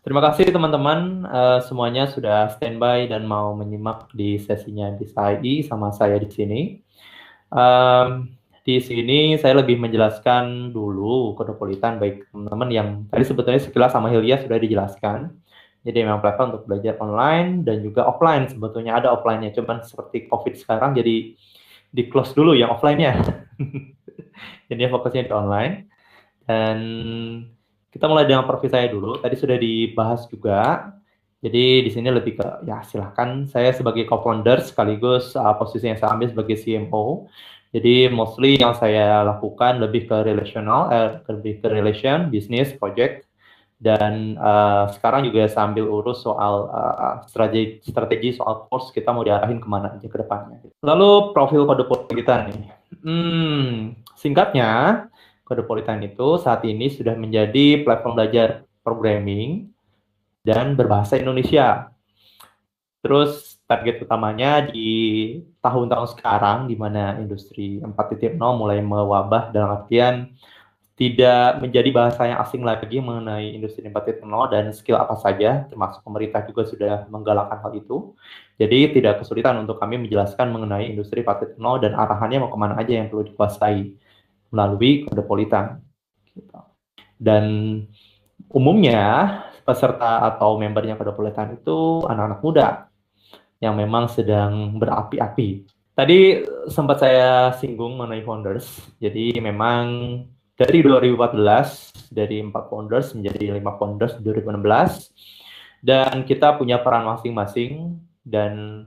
Terima kasih teman-teman semuanya sudah standby dan mau menyimak di sesinya di SAI sama saya di sini. Di sini saya lebih menjelaskan dulu Kodopolitan baik teman-teman yang tadi sebetulnya sekilas sama Hilya sudah dijelaskan. Jadi memang platform untuk belajar online dan juga offline, sebetulnya ada offline-nya, cuman seperti COVID sekarang jadi di close dulu yang offline-nya. Jadi fokusnya di online. Dan kita mulai dengan profil saya dulu. Tadi sudah dibahas juga. Jadi di sini lebih ke ya silahkan saya sebagai co-founder sekaligus posisi yang saya ambil sebagai CMO. Jadi mostly yang saya lakukan lebih ke relational, lebih ke relation, business, project, dan sekarang juga sambil urus soal strategi soal course kita mau diarahin kemana aja ke depannya. Lalu profil Kodepolitan nih. Singkatnya, Kodepolitan itu saat ini sudah menjadi platform belajar programming dan berbahasa Indonesia. Terus target utamanya di tahun-tahun sekarang di mana industri 4.0 mulai mewabah dalam artian tidak menjadi bahasa yang asing lagi mengenai industri 4.0 dan skill apa saja, termasuk pemerintah juga sudah menggalakkan hal itu. Jadi tidak kesulitan untuk kami menjelaskan mengenai industri 4.0 dan arahannya mau kemana aja yang perlu dikuasai melalui Kodepolitan. Dan umumnya peserta atau membernya Kodepolitan itu anak-anak muda yang memang sedang berapi-api. Tadi sempat saya singgung mengenai founders. Jadi memang dari 2014, dari 4 founders menjadi 5 founders 2016. Dan kita punya peran masing-masing dan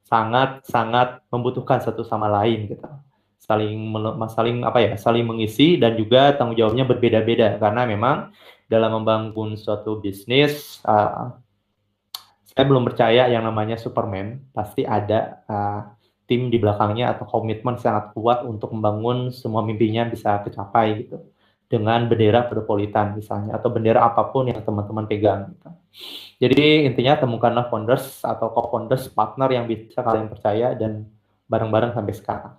sangat-sangat membutuhkan satu sama lain gitu. Saling mengisi dan juga tanggung jawabnya berbeda-beda karena memang dalam membangun suatu bisnis saya belum percaya yang namanya Superman, pasti ada tim di belakangnya atau komitmen sangat kuat untuk membangun semua mimpinya bisa kecapai gitu. Dengan bendera Kodepolitan misalnya, atau bendera apapun yang teman-teman pegang. Gitu. Jadi intinya temukanlah founders atau co-founders, partner yang bisa kalian percaya dan bareng-bareng sampai sekarang.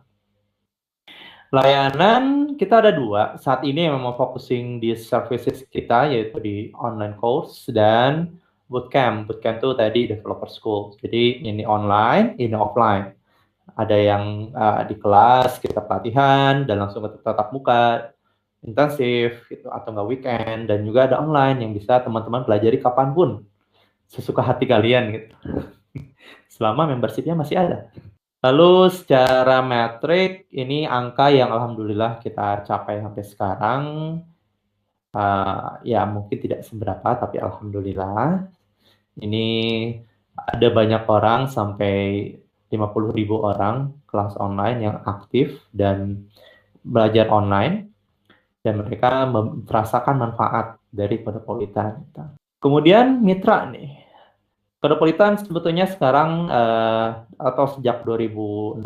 Layanan kita ada 2, saat ini yang memang focusing di services kita yaitu di online course dan bootcamp. Bootcamp itu tadi developer school. Jadi ini online, ini offline. Ada yang di kelas kita pelatihan dan langsung ke tatap muka, intensif gitu, atau nggak weekend, dan juga ada online yang bisa teman-teman pelajari kapanpun sesuka hati kalian gitu. Selama membershipnya masih ada. Lalu secara metrik ini angka yang alhamdulillah kita capai sampai sekarang ya mungkin tidak seberapa tapi alhamdulillah ini ada banyak orang sampai 50.000 orang kelas online yang aktif dan belajar online dan mereka merasakan manfaat dari Kodepolitan. Kemudian mitra nih. Kodepolitan sebetulnya sekarang atau sejak 2016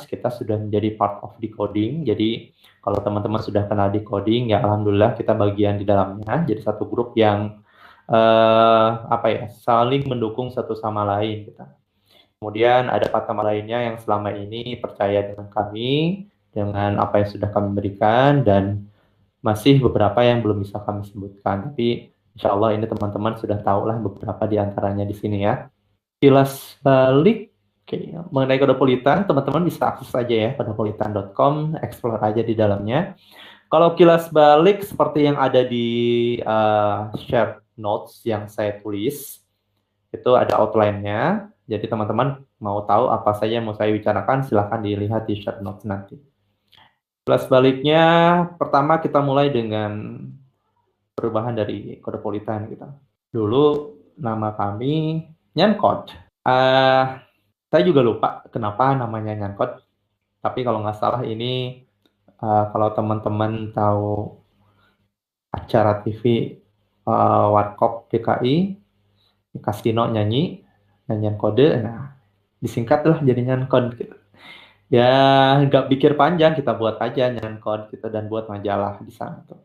kita sudah menjadi part of decoding. Jadi kalau teman-teman sudah kenal decoding ya alhamdulillah kita bagian di dalamnya. Jadi satu grup yang saling mendukung satu sama lain. Gitu. Kemudian ada partner lainnya yang selama ini percaya dengan kami, dengan apa yang sudah kami berikan dan masih beberapa yang belum bisa kami sebutkan. Tapi insya Allah ini teman-teman sudah tahu lah beberapa di antaranya di sini ya. Kilas balik mengenai Kodepolitan, teman-teman bisa akses aja ya kodepolitan.com, explore aja di dalamnya. Kalau kilas balik seperti yang ada di share notes yang saya tulis, itu ada outline-nya. Jadi teman-teman mau tahu apa saja yang mau saya bicarakan, silahkan dilihat di share notes nanti. Kilas baliknya, pertama kita mulai dengan perubahan dari Kodepolitan gitu. Dulu nama kami Nyankod. Saya juga lupa kenapa namanya Nyankod. Tapi kalau nggak salah ini kalau teman-teman tahu acara TV Warkop DKI, Kasino nyanyi, nyanyian kode, nah disingkat lah jadi Nyankod gitu. Ya nggak pikir panjang, kita buat aja Nyankod gitu dan buat majalah di sana tuh.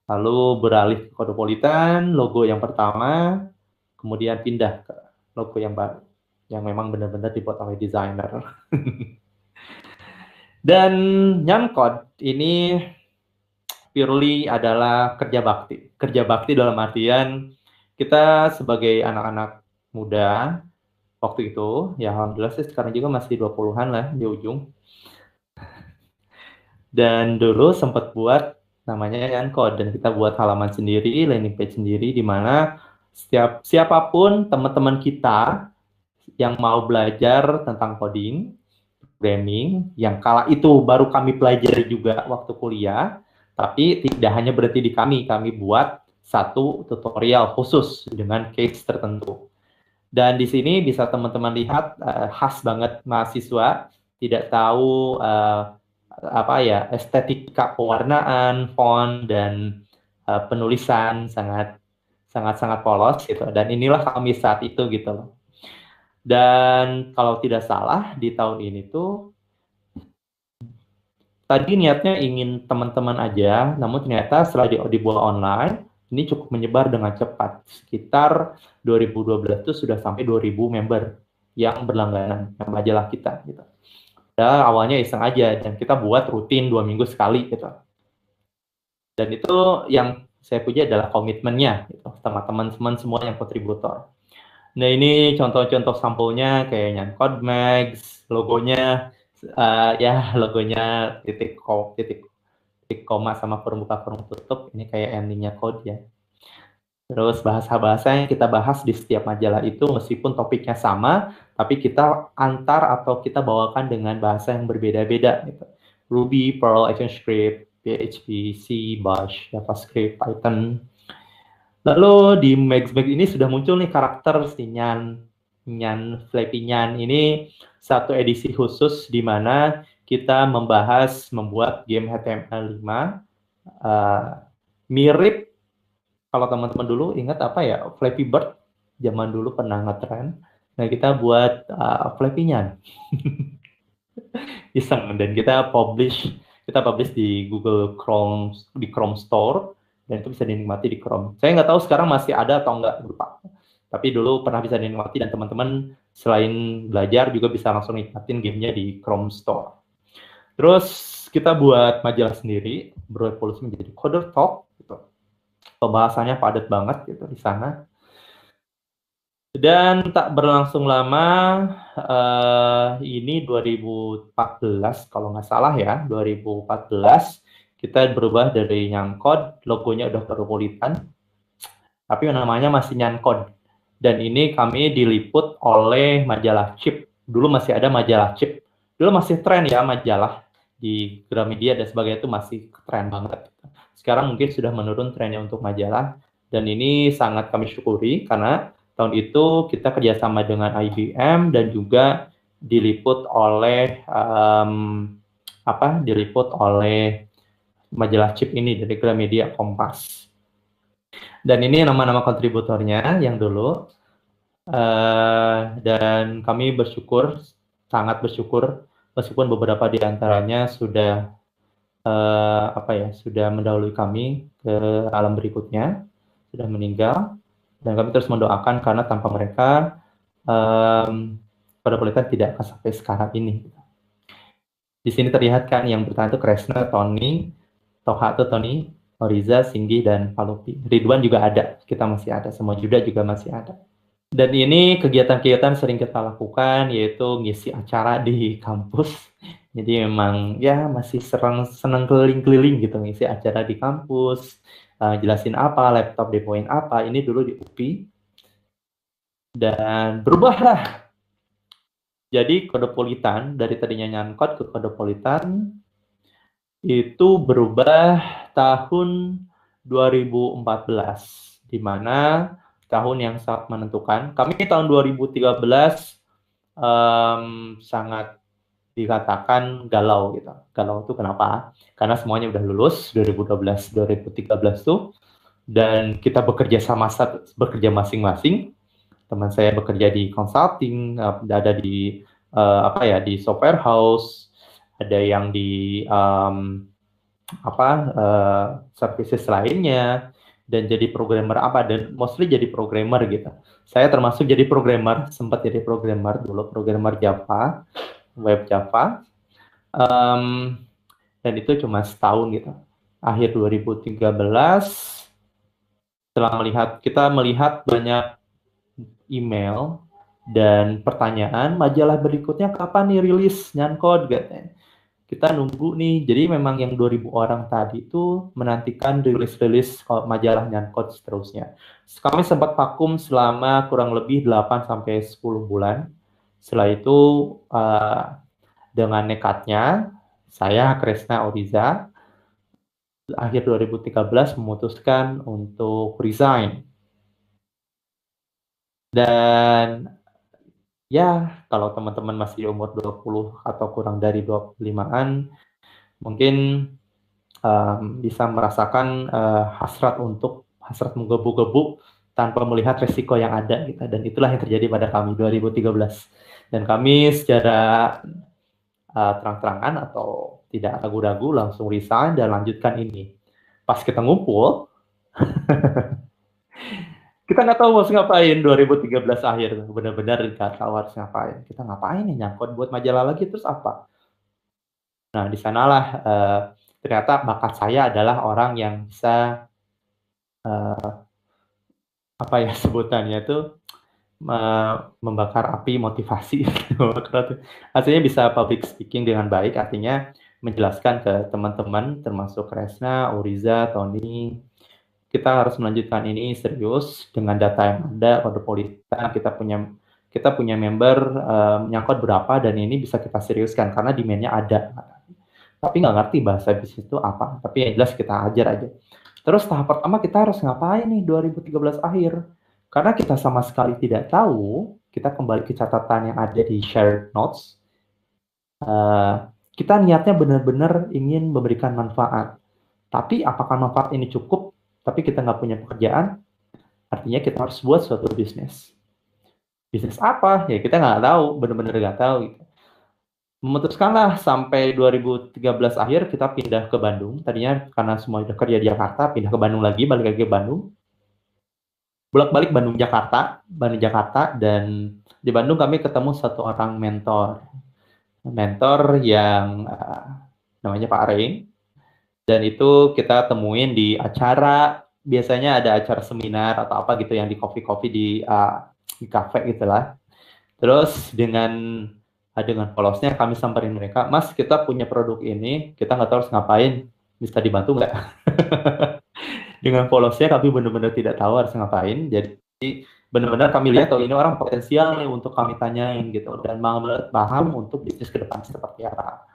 Lalu beralih ke Kodepolitan, logo yang pertama, kemudian pindah ke logo yang baru, yang memang benar-benar dibuat oleh desainer. Dan Nyankod ini purely adalah kerja bakti. Kerja bakti dalam artian kita sebagai anak-anak muda waktu itu, ya alhamdulillah sih sekarang juga masih 20-an lah di ujung. Dan dulu sempat buat namanya Nyankod, dan kita buat halaman sendiri, landing page sendiri, di mana siapapun teman-teman kita yang mau belajar tentang coding, programming, yang kala itu baru kami pelajari juga waktu kuliah, tapi tidak hanya berhenti di kami buat satu tutorial khusus dengan case tertentu. Dan di sini bisa teman-teman lihat khas banget mahasiswa tidak tahu apa ya, estetika pewarnaan, font dan penulisan sangat polos gitu. Dan inilah kami saat itu gitu loh. Dan kalau tidak salah di tahun ini tuh tadi niatnya ingin teman-teman aja, namun ternyata setelah dibuat online, ini cukup menyebar dengan cepat. Sekitar 2012 itu sudah sampai 2000 member yang berlangganan yang majalah kita gitu. Dan awalnya iseng aja, dan kita buat rutin 2 minggu sekali gitu. Dan itu yang saya puji adalah komitmennya gitu, sama teman-teman semua yang kontributor. Nah ini contoh-contoh sampulnya kayak Nyankod Max, logonya ya logonya titik koma sama kurung buka kurung tutup, ini kayak endingnya code ya. Terus bahasa-bahasa yang kita bahas di setiap majalah itu meskipun topiknya sama, tapi kita antar atau kita bawakan dengan bahasa yang berbeda-beda gitu. Ruby, Perl, ActionScript, PHP, C, Bash, JavaScript, Python. Lalu di Maxback ini sudah muncul nih karakter si Flappy Nyan. Ini satu edisi khusus di mana kita membuat game HTML5 mirip, kalau teman-teman dulu ingat apa ya, Flappy Bird zaman dulu pernah ngetren. Nah kita buat Flappy Nyan iseng, dan kita publish di Google Chrome, di Chrome Store, dan itu bisa dinikmati di Chrome. Saya nggak tahu sekarang masih ada atau nggak, lupa. Tapi dulu pernah bisa dinikmati, dan teman-teman selain belajar juga bisa langsung nikmatin gamenya di Chrome Store. Terus kita buat majalah sendiri, berevolusi menjadi Coder Talk. Gitu. Pembahasannya padat banget gitu di sana. Dan tak berlangsung lama, ini 2014 kalau nggak salah ya, 2014 kita berubah dari Nyankod, logonya udah Codropolitan, tapi namanya masih Nyankod. Dan ini kami diliput oleh majalah Chip. Dulu masih ada majalah Chip. Dulu masih tren ya majalah di Gramedia dan sebagainya, itu masih tren banget. Sekarang mungkin sudah menurun trennya untuk majalah, dan ini sangat kami syukuri karena tahun itu kita kerjasama dengan IBM dan juga diliput oleh majalah Chip ini dari Gramedia Kompas. Dan ini nama-nama kontributornya yang dulu. Dan kami sangat bersyukur, meskipun beberapa di antaranya sudah sudah mendahului kami ke alam berikutnya, sudah meninggal, dan kami terus mendoakan karena tanpa mereka Codropolitan tidak akan sampai sekarang ini. Di sini terlihat kan yang bertahan itu Kresna, Tony, Toha itu Tony, Oriza, Singgi, dan Palupi. Ridwan juga ada, kita masih ada, semua Juda juga masih ada. Dan ini kegiatan-kegiatan sering kita lakukan, yaitu ngisi acara di kampus. Jadi memang ya masih senang keliling-keliling gitu, ngisi acara di kampus, jelasin apa, laptop demoin apa, ini dulu di UPI. Dan berubahlah. Jadi Codropolitan, dari tadinya Nyankod ke Codropolitan, itu berubah tahun 2014, di mana tahun yang sangat menentukan. Kami tahun 2013 sangat dikatakan galau gitu. Galau itu kenapa? Karena semuanya udah lulus 2012, 2013 tuh, dan kita bekerja masing-masing. Teman saya bekerja di consulting, ada di di software house, ada yang di services lainnya, dan jadi programmer dan mostly jadi programmer gitu. Saya termasuk jadi programmer, sempat jadi programmer dulu, programmer Java, web Java, dan itu cuma setahun gitu. Akhir 2013 setelah kita melihat banyak email dan pertanyaan, majalah berikutnya kapan nih rilis Nyankod katanya. Kita nunggu nih. Jadi memang yang 2000 orang tadi itu menantikan rilis-rilis majalah Nyankod seterusnya. Kami sempat vakum selama kurang lebih 8 sampai 10 bulan. Setelah itu dengan nekatnya saya Kresna Oriza akhir 2013 memutuskan untuk resign. Dan ya, kalau teman-teman masih umur 20 atau kurang dari 25-an, mungkin bisa merasakan hasrat menggebu-gebu tanpa melihat resiko yang ada gitu. Dan itulah yang terjadi pada kami 2013. Dan kami secara terang-terangan atau tidak ragu-ragu langsung resign dan lanjutkan ini. Pas kita ngumpul, kita nggak tahu harus ngapain 2013 akhir, benar-benar nggak tahu harus ngapain. Kita ngapain nih Nyangkod buat majalah lagi terus apa? Nah di sanalah ternyata bakat saya adalah orang yang bisa apa ya sebutannya itu membakar api motivasi. Artinya bisa public speaking dengan baik, artinya menjelaskan ke teman-teman termasuk Kresna, Oriza, Tony, kita harus melanjutkan ini serius dengan data yang ada, Codepolitan, kita punya member Nyangkod berapa dan ini bisa kita seriuskan karena demand-nya ada. Tapi nggak ngerti bahasa bisnis itu apa, tapi yang jelas kita ajar aja. Terus tahap pertama kita harus ngapain nih 2013 akhir? Karena kita sama sekali tidak tahu, kita kembali ke catatan yang ada di shared notes. Kita niatnya benar-benar ingin memberikan manfaat. Tapi apakah manfaat ini cukup? Tapi kita nggak punya pekerjaan, artinya kita harus buat suatu bisnis. Bisnis apa? Ya kita nggak tahu, benar-benar nggak tahu. Gitu. Memutuskanlah sampai 2013 akhir kita pindah ke Bandung. Tadinya karena semua udah kerja di Jakarta, pindah ke Bandung lagi, balik lagi ke Bandung. Bolak-balik Bandung-Jakarta, dan di Bandung kami ketemu satu orang mentor yang namanya Pak Rain. Dan itu kita temuin di acara, biasanya ada acara seminar atau apa gitu yang di coffee di cafe gitulah. Terus dengan polosnya kami samperin mereka, Mas kita punya produk ini, kita nggak tahu harus ngapain, bisa dibantu nggak? Dengan polosnya kami benar-benar tidak tahu harus ngapain, jadi benar-benar kami lihat ini orang potensial nih untuk kami tanyain gitu, dan paham untuk bisnis ke depan seperti apa.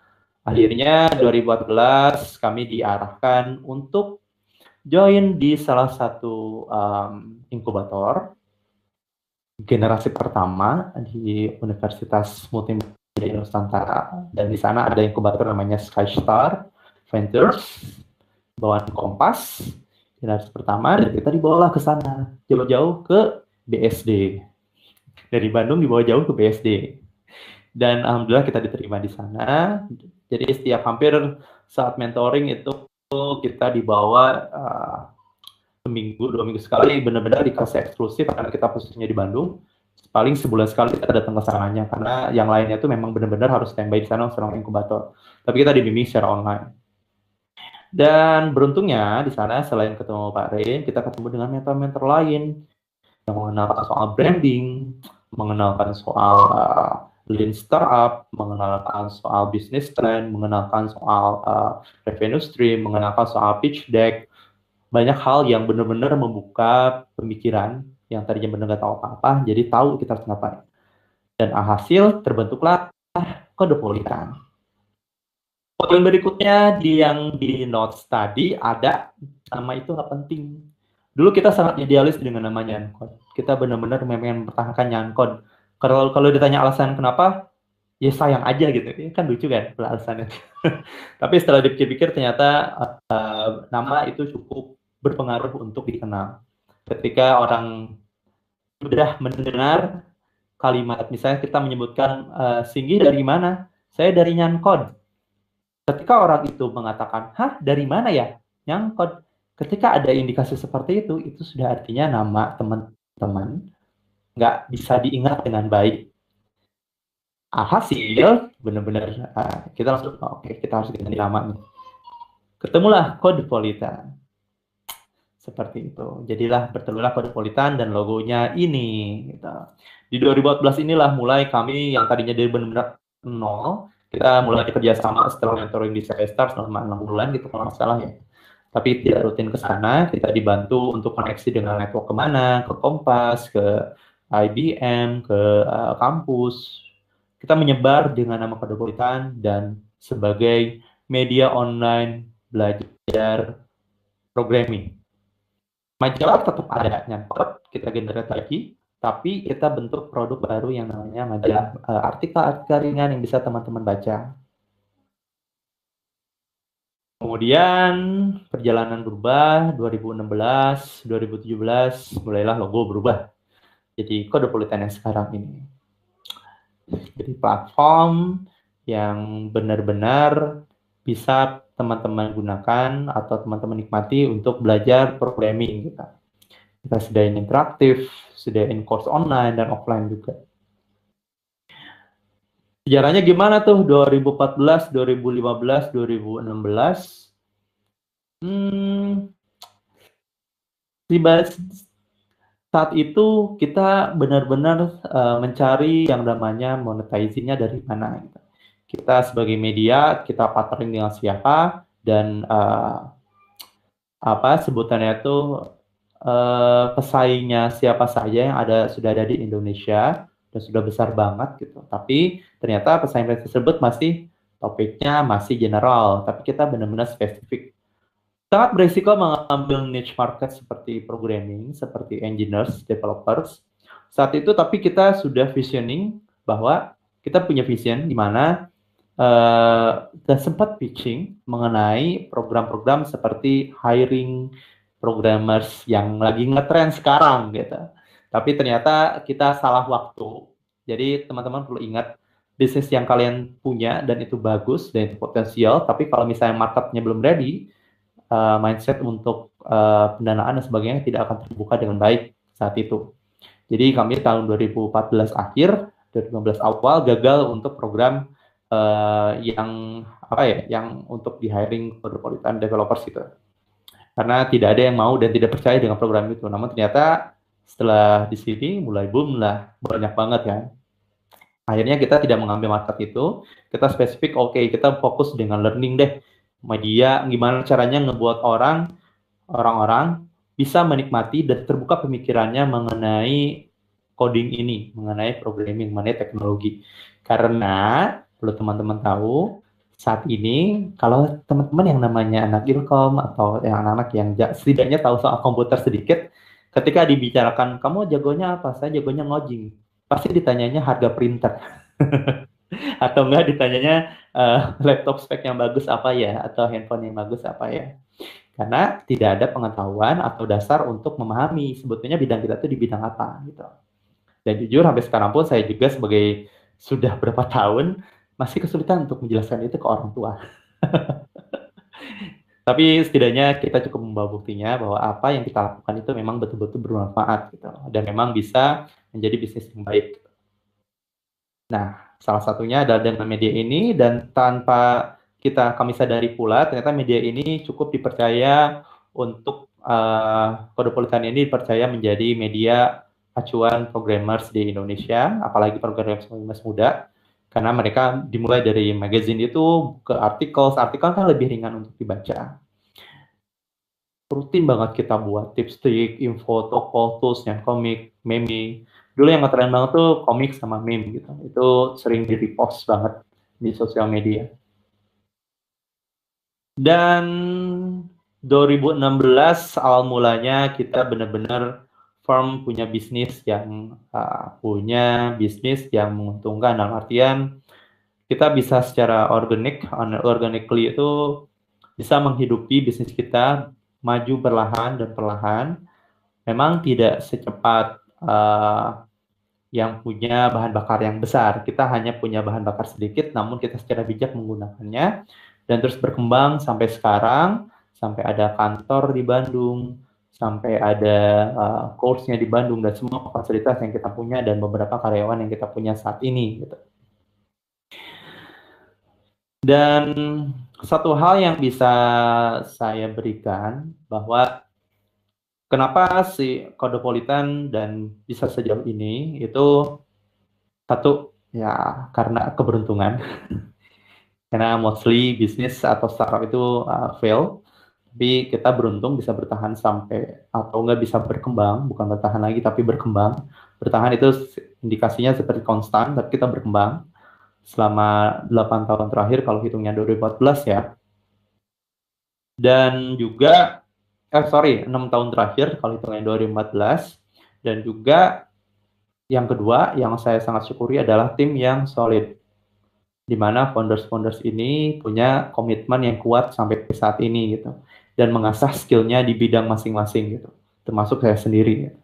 Akhirnya 2014 kami diarahkan untuk join di salah satu inkubator generasi pertama di Universitas Multimedia Nusantara, dan di sana ada inkubator namanya Skystar Ventures bawaan Kompas generasi pertama, dan kita dibawalah ke sana jauh-jauh ke BSD, dari Bandung dibawa jauh ke BSD, dan alhamdulillah kita diterima di sana. Jadi setiap hampir saat mentoring itu kita dibawa seminggu, 2 minggu sekali, benar-benar dikasih eksklusif karena kita posisinya di Bandung. Paling sebulan sekali kita datang ke sananya, karena yang lainnya itu memang benar-benar harus standby di sana selama inkubator. Tapi kita dibimbing secara online. Dan beruntungnya di sana selain ketemu Pak Rain, kita ketemu dengan mentor-mentor lain yang mengenalkan soal branding, mengenalkan soal lean startup, mengenalkan soal bisnis trend, mengenalkan soal revenue stream, mengenalkan soal pitch deck, banyak hal yang benar-benar membuka pemikiran yang tadinya benar nggak tahu apa-apa, jadi tahu kita harus ngapain. Dan alhasil terbentuklah Codepolitan. Poin berikutnya yang di notes tadi ada, nama itu nggak penting. Dulu kita sangat idealis dengan nama Nyankod. Kita benar-benar memang mempertahankan Nyankod. Kalau ditanya alasan kenapa, ya sayang aja gitu. Kan lucu kan alasannya. Tapi setelah dipikir-pikir ternyata nama itu cukup berpengaruh untuk dikenal. Ketika orang sudah mendengar kalimat, misalnya kita menyebutkan Singgi dari mana? Saya dari Nyankod. Ketika orang itu mengatakan, hah dari mana ya? Nyankod. Ketika ada indikasi seperti itu sudah artinya nama teman-teman nggak bisa diingat dengan baik. Alhasil benar-benar kita langsung oke, kita harus ganti nama nih. Ketemulah Codepolitan. Seperti itu. Jadilah bertelurlah Kodepolitan dan logonya ini. Gitu. Di 2014 inilah mulai kami yang tadinya dari benar-benar nol, kita mulai kerja sama setelah mentoring di Skystar selama 6 bulan gitu kalau nggak salah ya. Tapi tidak rutin ke sana, kita dibantu untuk koneksi dengan network kemana, ke Kompas, ke IBM, ke kampus. Kita menyebar dengan nama Kodepolitan dan sebagai media online belajar programming. Majalah tetap ada nyangkut, kita generate lagi, tapi kita bentuk produk baru yang namanya majalah artikel-artikel ringan yang bisa teman-teman baca. Kemudian perjalanan berubah, 2016, 2017 mulailah logo berubah. Jadi Kodepolitan yang sekarang ini. Jadi platform yang benar-benar bisa teman-teman gunakan atau teman-teman nikmati untuk belajar programming gitu. Kita sediain interaktif, sediain course online dan offline juga. Sejarahnya gimana tuh 2014, 2015, 2016? Saat itu kita benar-benar mencari yang namanya monetizingnya dari mana. Gitu. Kita sebagai media, kita partnering dengan siapa dan apa sebutannya itu pesaingnya siapa saja yang sudah ada di Indonesia dan sudah besar banget gitu. Tapi ternyata pesaing tersebut masih topiknya masih general, tapi kita benar-benar spesifik. Sangat berisiko mengambil niche market seperti programming, seperti engineers, developers. Saat itu tapi kita sudah visioning bahwa kita punya vision di mana dan sempat pitching mengenai program-program seperti hiring programmers yang lagi ngetrend sekarang gitu. Tapi ternyata kita salah waktu. Jadi teman-teman perlu ingat bisnis yang kalian punya dan itu bagus dan itu potensial, tapi kalau misalnya marketnya belum ready, mindset untuk pendanaan dan sebagainya tidak akan terbuka dengan baik saat itu. Jadi kami tahun 2014 akhir, 2015 awal gagal untuk program yang apa ya, yang untuk di hiring Kodepolitan developers gitu. Karena tidak ada yang mau dan tidak percaya dengan program itu. Namun ternyata setelah di sini mulai boom lah, banyak banget kan. Akhirnya kita tidak mengambil market itu, kita spesifik, oke, kita fokus dengan learning deh. Media, gimana caranya ngebuat orang-orang bisa menikmati dan terbuka pemikirannya mengenai coding ini, mengenai programming, mengenai teknologi. Karena perlu teman-teman tahu, saat ini kalau teman-teman yang namanya anak Ilkom atau yang anak-anak yang setidaknya tahu soal komputer sedikit, ketika dibicarakan kamu jagonya apa, saya jagonya ngoding, pasti ditanyanya harga printer atau enggak ditanyanya laptop spek yang bagus apa ya, atau handphone yang bagus apa ya. Karena tidak ada pengetahuan atau dasar untuk memahami sebetulnya bidang kita itu di bidang apa gitu. Dan jujur sampai sekarang pun saya juga sebagai sudah berapa tahun masih kesulitan untuk menjelaskan itu ke orang tua. Tapi setidaknya kita cukup membawa buktinya bahwa apa yang kita lakukan itu memang betul-betul bermanfaat gitu, dan memang bisa menjadi bisnis yang baik. Nah, salah satunya adalah dengan media ini, dan tanpa kami sadari pula ternyata media ini cukup dipercaya untuk Kodepolitan ini dipercaya menjadi media acuan programmers di Indonesia, apalagi programmers muda, karena mereka dimulai dari magazine itu ke artikel kan lebih ringan untuk dibaca. Rutin banget kita buat tipstik, info, toko, tools, yang komik, meme. Dulu yang ngetren banget tuh komik sama meme gitu. Itu sering di repost banget di sosial media. Dan 2016 awal mulanya kita benar-benar firm punya bisnis yang menguntungkan, dalam artian kita bisa secara organically itu bisa menghidupi bisnis kita, maju perlahan dan perlahan. Memang tidak secepat yang punya bahan bakar yang besar. Kita hanya punya bahan bakar sedikit, namun kita secara bijak menggunakannya dan terus berkembang sampai sekarang, sampai ada kantor di Bandung, sampai ada course-nya di Bandung, dan semua fasilitas yang kita punya dan beberapa karyawan yang kita punya saat ini gitu. Dan satu hal yang bisa saya berikan bahwa kenapa si Kodopolitan dan bisa sejauh ini itu satu ya karena keberuntungan. Karena mostly bisnis atau startup itu fail, tapi kita beruntung bisa bertahan sampai atau nggak bisa berkembang, bukan bertahan lagi tapi berkembang. Bertahan itu indikasinya seperti konstan, tapi kita berkembang selama 8 tahun terakhir kalau hitungnya 2014 ya. Dan juga 6 tahun terakhir kalau hitungnya 2014. Dan juga yang kedua yang saya sangat syukuri adalah tim yang solid, di mana founders-founders ini punya komitmen yang kuat sampai saat ini gitu, dan mengasah skillnya di bidang masing-masing gitu, termasuk saya sendiri gitu.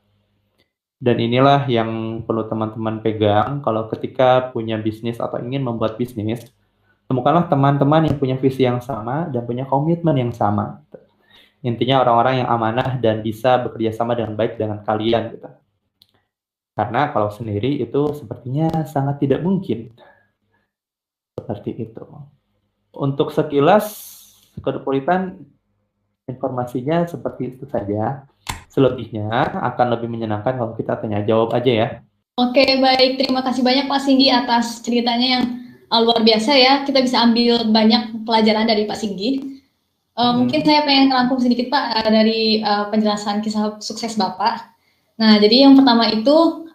Dan inilah yang perlu teman-teman pegang kalau ketika punya bisnis atau ingin membuat bisnis, temukanlah teman-teman yang punya visi yang sama dan punya komitmen yang sama gitu. Intinya orang-orang yang amanah dan bisa bekerja sama dengan baik dengan kalian gitu. Karena kalau sendiri itu sepertinya sangat tidak mungkin. Seperti itu. Untuk sekilas Kodopolitan informasinya seperti itu saja. Selebihnya akan lebih menyenangkan kalau kita tanya jawab aja ya. Oke, baik. Terima kasih banyak Pak Singgi atas ceritanya yang luar biasa ya. Kita bisa ambil banyak pelajaran dari Pak Singgi. Mungkin saya pengen ngerangkum sedikit Pak dari penjelasan kisah sukses Bapak. Nah, jadi yang pertama itu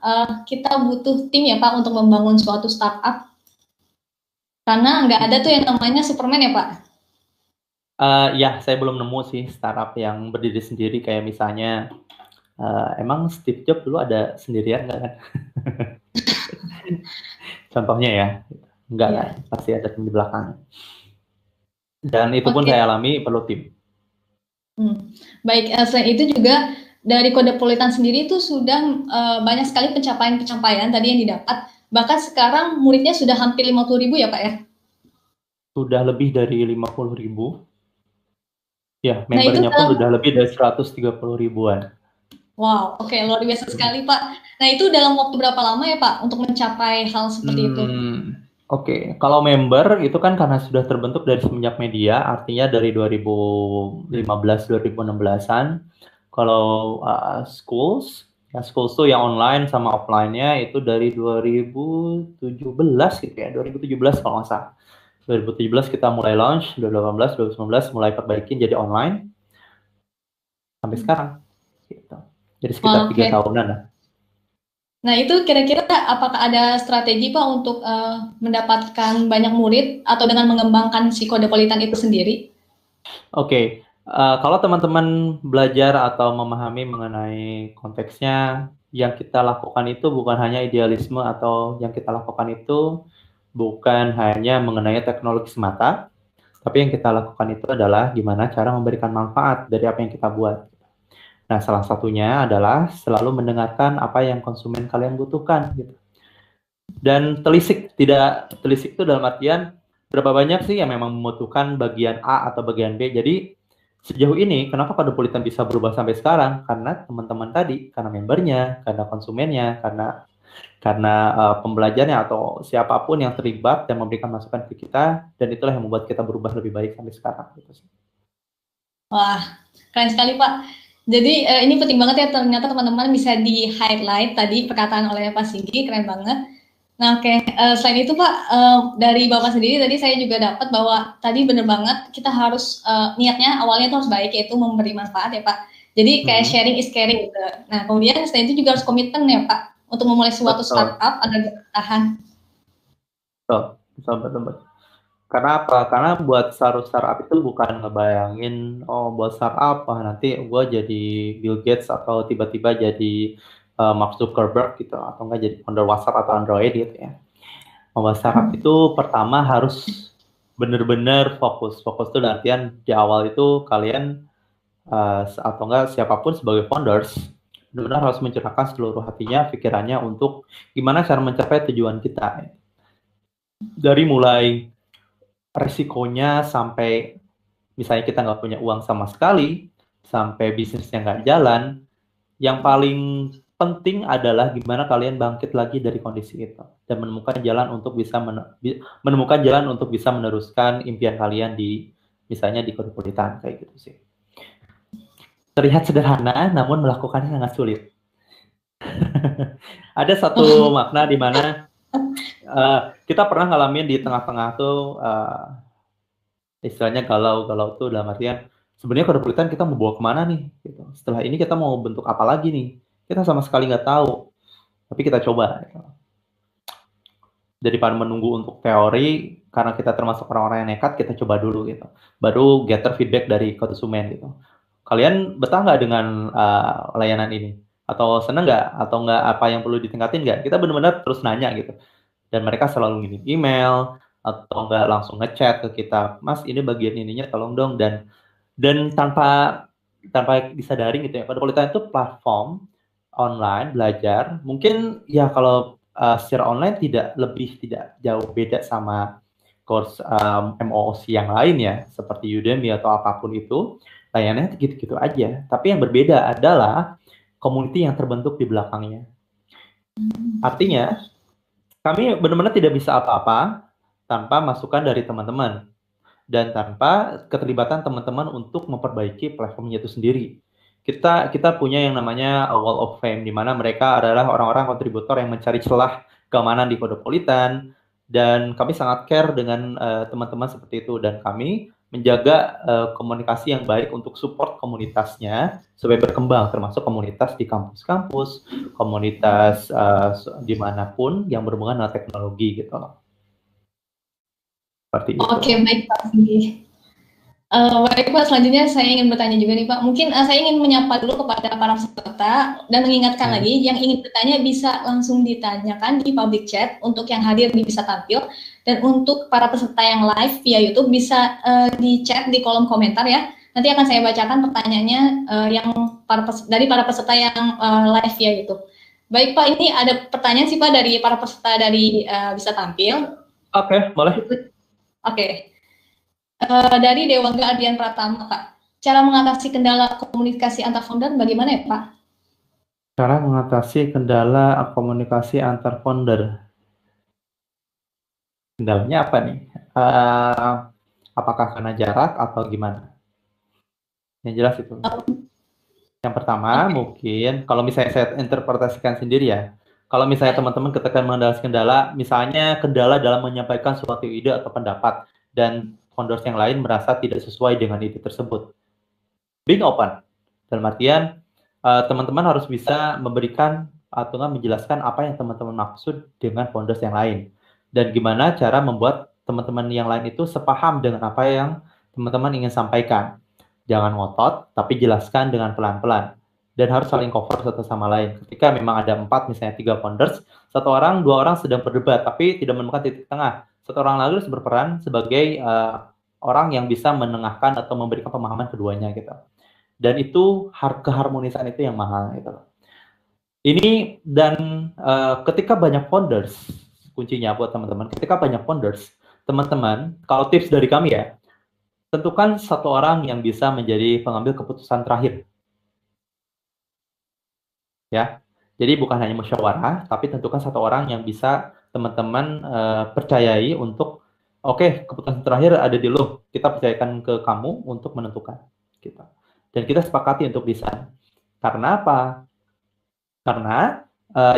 kita butuh tim ya Pak untuk membangun suatu startup. Karena nggak ada tuh yang namanya Superman ya Pak. Ya, saya belum nemu sih startup yang berdiri sendiri kayak misalnya emang Steve Jobs dulu ada sendirian nggak kan? Contohnya ya, enggak kan? Pasti ada tim di belakang. Dan itu pun saya alami perlu tim. Baik, selain itu juga dari Kodopolitan sendiri itu sudah banyak sekali pencapaian-pencapaian tadi yang didapat. Bahkan sekarang muridnya sudah hampir 50.000 ya Pak ya? Sudah lebih dari 50.000. Ya, membernya pun udah lebih dari 130.000-an. Wow, oke, luar biasa sekali Pak. Nah itu dalam waktu berapa lama ya Pak untuk mencapai hal seperti itu? Oke, kalau member itu kan karena sudah terbentuk dari semenjak media, artinya dari 2015-2016an. Kalau schools tuh yang online sama offline-nya itu dari 2017 gitu ya, 2017 kalau nggak salah. 2017 kita mulai launch, 2018, 2019 mulai perbaikin jadi online, sampai sekarang. Gitu. Jadi sekitar 3 tahunan lah. Nah itu kira-kira apakah ada strategi Pak untuk mendapatkan banyak murid atau dengan mengembangkan si Kodopolitan itu sendiri? Oke, kalau teman-teman belajar atau memahami mengenai konteksnya, yang kita lakukan itu bukan hanya idealisme atau yang kita lakukan itu bukan hanya mengenai teknologi semata, tapi yang kita lakukan itu adalah gimana cara memberikan manfaat dari apa yang kita buat. Nah, salah satunya adalah selalu mendengarkan apa yang konsumen kalian butuhkan gitu. Dan telisik itu dalam artian berapa banyak sih yang memang membutuhkan bagian A atau bagian B. Jadi sejauh ini kenapa Kodopolitan bisa berubah sampai sekarang? Karena teman-teman tadi, karena membernya, karena konsumennya, karena pembelajarnya atau siapapun yang terlibat dan memberikan masukan ke kita, dan itulah yang membuat kita berubah lebih baik sampai sekarang. Wah, keren sekali Pak. Jadi ini penting banget ya, ternyata teman-teman bisa di-highlight tadi perkataan oleh Pak Singgi, keren banget. Nah oke, selain itu Pak, dari Bapak sendiri tadi saya juga dapat bahwa tadi bener banget kita harus, niatnya awalnya itu harus baik, yaitu memberi manfaat ya Pak. Jadi kayak sharing is caring gitu. Nah kemudian selain itu juga harus komitmen ya Pak, untuk memulai suatu startup agar bertahan. Betul. Karena apa? Karena buat startup itu bukan ngebayangin, buat startup, nanti gue jadi Bill Gates atau tiba-tiba jadi Mark Zuckerberg gitu, atau enggak jadi founder WhatsApp atau Android gitu ya. Membuat startup itu pertama harus benar-benar fokus. Fokus itu artian di awal itu kalian atau enggak siapapun sebagai founders benar-benar harus mencurahkan seluruh hatinya, pikirannya untuk gimana cara mencapai tujuan kita. Dari mulai resikonya sampai misalnya kita nggak punya uang sama sekali, sampai bisnisnya nggak jalan, yang paling penting adalah gimana kalian bangkit lagi dari kondisi itu dan menemukan jalan untuk bisa meneruskan impian kalian di misalnya di Kodopolitan kayak gitu sih. terlihat sederhana, namun melakukannya sangat sulit. Ada satu makna di mana kita pernah ngalamin di tengah-tengah tuh istilahnya galau tuh dalam artian sebenarnya Cosmopolitan kita mau bawa kemana nih? Gitu. Setelah ini kita mau bentuk apa lagi nih? Kita sama sekali nggak tahu, tapi kita coba. Gitu. Daripada menunggu untuk teori, karena kita termasuk orang-orang yang nekat, kita coba dulu gitu. Baru gather feedback dari konsumen gitu. Kalian betah nggak dengan layanan ini? Atau seneng nggak? Atau nggak apa yang perlu ditingkatin nggak? Kita benar-benar terus nanya gitu. Dan mereka selalu ngirim email atau nggak langsung ngechat ke kita, Mas ini bagian ininya tolong dong. Dan tanpa disadari gitu ya, Cosmopolitan itu platform online belajar. Mungkin ya kalau secara online tidak jauh beda sama course MOOC yang lain ya, seperti Udemy atau apapun itu, layanannya gitu-gitu aja. Tapi yang berbeda adalah community yang terbentuk di belakangnya. Artinya, kami benar-benar tidak bisa apa-apa tanpa masukan dari teman-teman dan tanpa keterlibatan teman-teman untuk memperbaiki platformnya itu sendiri. Kita punya yang namanya Wall of Fame, di mana mereka adalah orang-orang kontributor yang mencari celah keamanan di Cosmopolitan, dan kami sangat care dengan teman-teman seperti itu, dan kami menjaga komunikasi yang baik untuk support komunitasnya supaya berkembang, termasuk komunitas di kampus-kampus, komunitas dimanapun yang berhubungan dengan teknologi gitu loh. Seperti itu. Oke, baik Pak Singgi. Baik Pak, selanjutnya saya ingin bertanya juga nih Pak. Mungkin saya ingin menyapa dulu kepada para peserta dan mengingatkan lagi yang ingin bertanya bisa langsung ditanyakan di public chat untuk yang hadir bisa tampil, dan untuk para peserta yang live via YouTube bisa di chat di kolom komentar ya. Nanti akan saya bacakan pertanyaannya yang dari para peserta yang live via YouTube. Baik Pak, ini ada pertanyaan sih Pak dari para peserta dari bisa tampil. Oke, boleh. Oke. Dari Dewangga Ardian Pratama, Kak. Cara mengatasi kendala komunikasi antar founder bagaimana ya, Pak? Cara mengatasi kendala komunikasi antar founder. Kendalanya apa nih? Apakah karena jarak atau gimana? Yang jelas itu. Yang pertama, mungkin kalau misalnya saya interpretasikan sendiri ya, kalau misalnya teman-teman ketika menghadapi kendala, misalnya kendala dalam menyampaikan suatu ide atau pendapat, dan founders yang lain merasa tidak sesuai dengan ide tersebut. Being open. Dalam artian, teman-teman harus bisa memberikan atau menjelaskan apa yang teman-teman maksud dengan founders yang lain. Dan gimana cara membuat teman-teman yang lain itu sepaham dengan apa yang teman-teman ingin sampaikan. Jangan ngotot, tapi jelaskan dengan pelan-pelan. Dan harus saling cover satu sama lain. Ketika memang ada 4, misalnya 3 founders, 1 orang, 2 orang sedang berdebat, tapi tidak menemukan titik tengah. 1 orang lagi harus berperan sebagai orang yang bisa menengahkan atau memberikan pemahaman keduanya gitu. Dan itu keharmonisan itu yang mahal gitu. Ini dan ketika banyak founders, kuncinya buat teman-teman, ketika banyak founders, teman-teman, kalau tips dari kami ya, tentukan 1 orang yang bisa menjadi pengambil keputusan terakhir. Ya. Jadi bukan hanya musyawarah, tapi tentukan 1 orang yang bisa teman-teman percayai untuk oke, keputusan terakhir ada di lo. Kita percayakan ke kamu untuk menentukan gitu. Dan kita sepakati untuk desain. Karena apa? Karena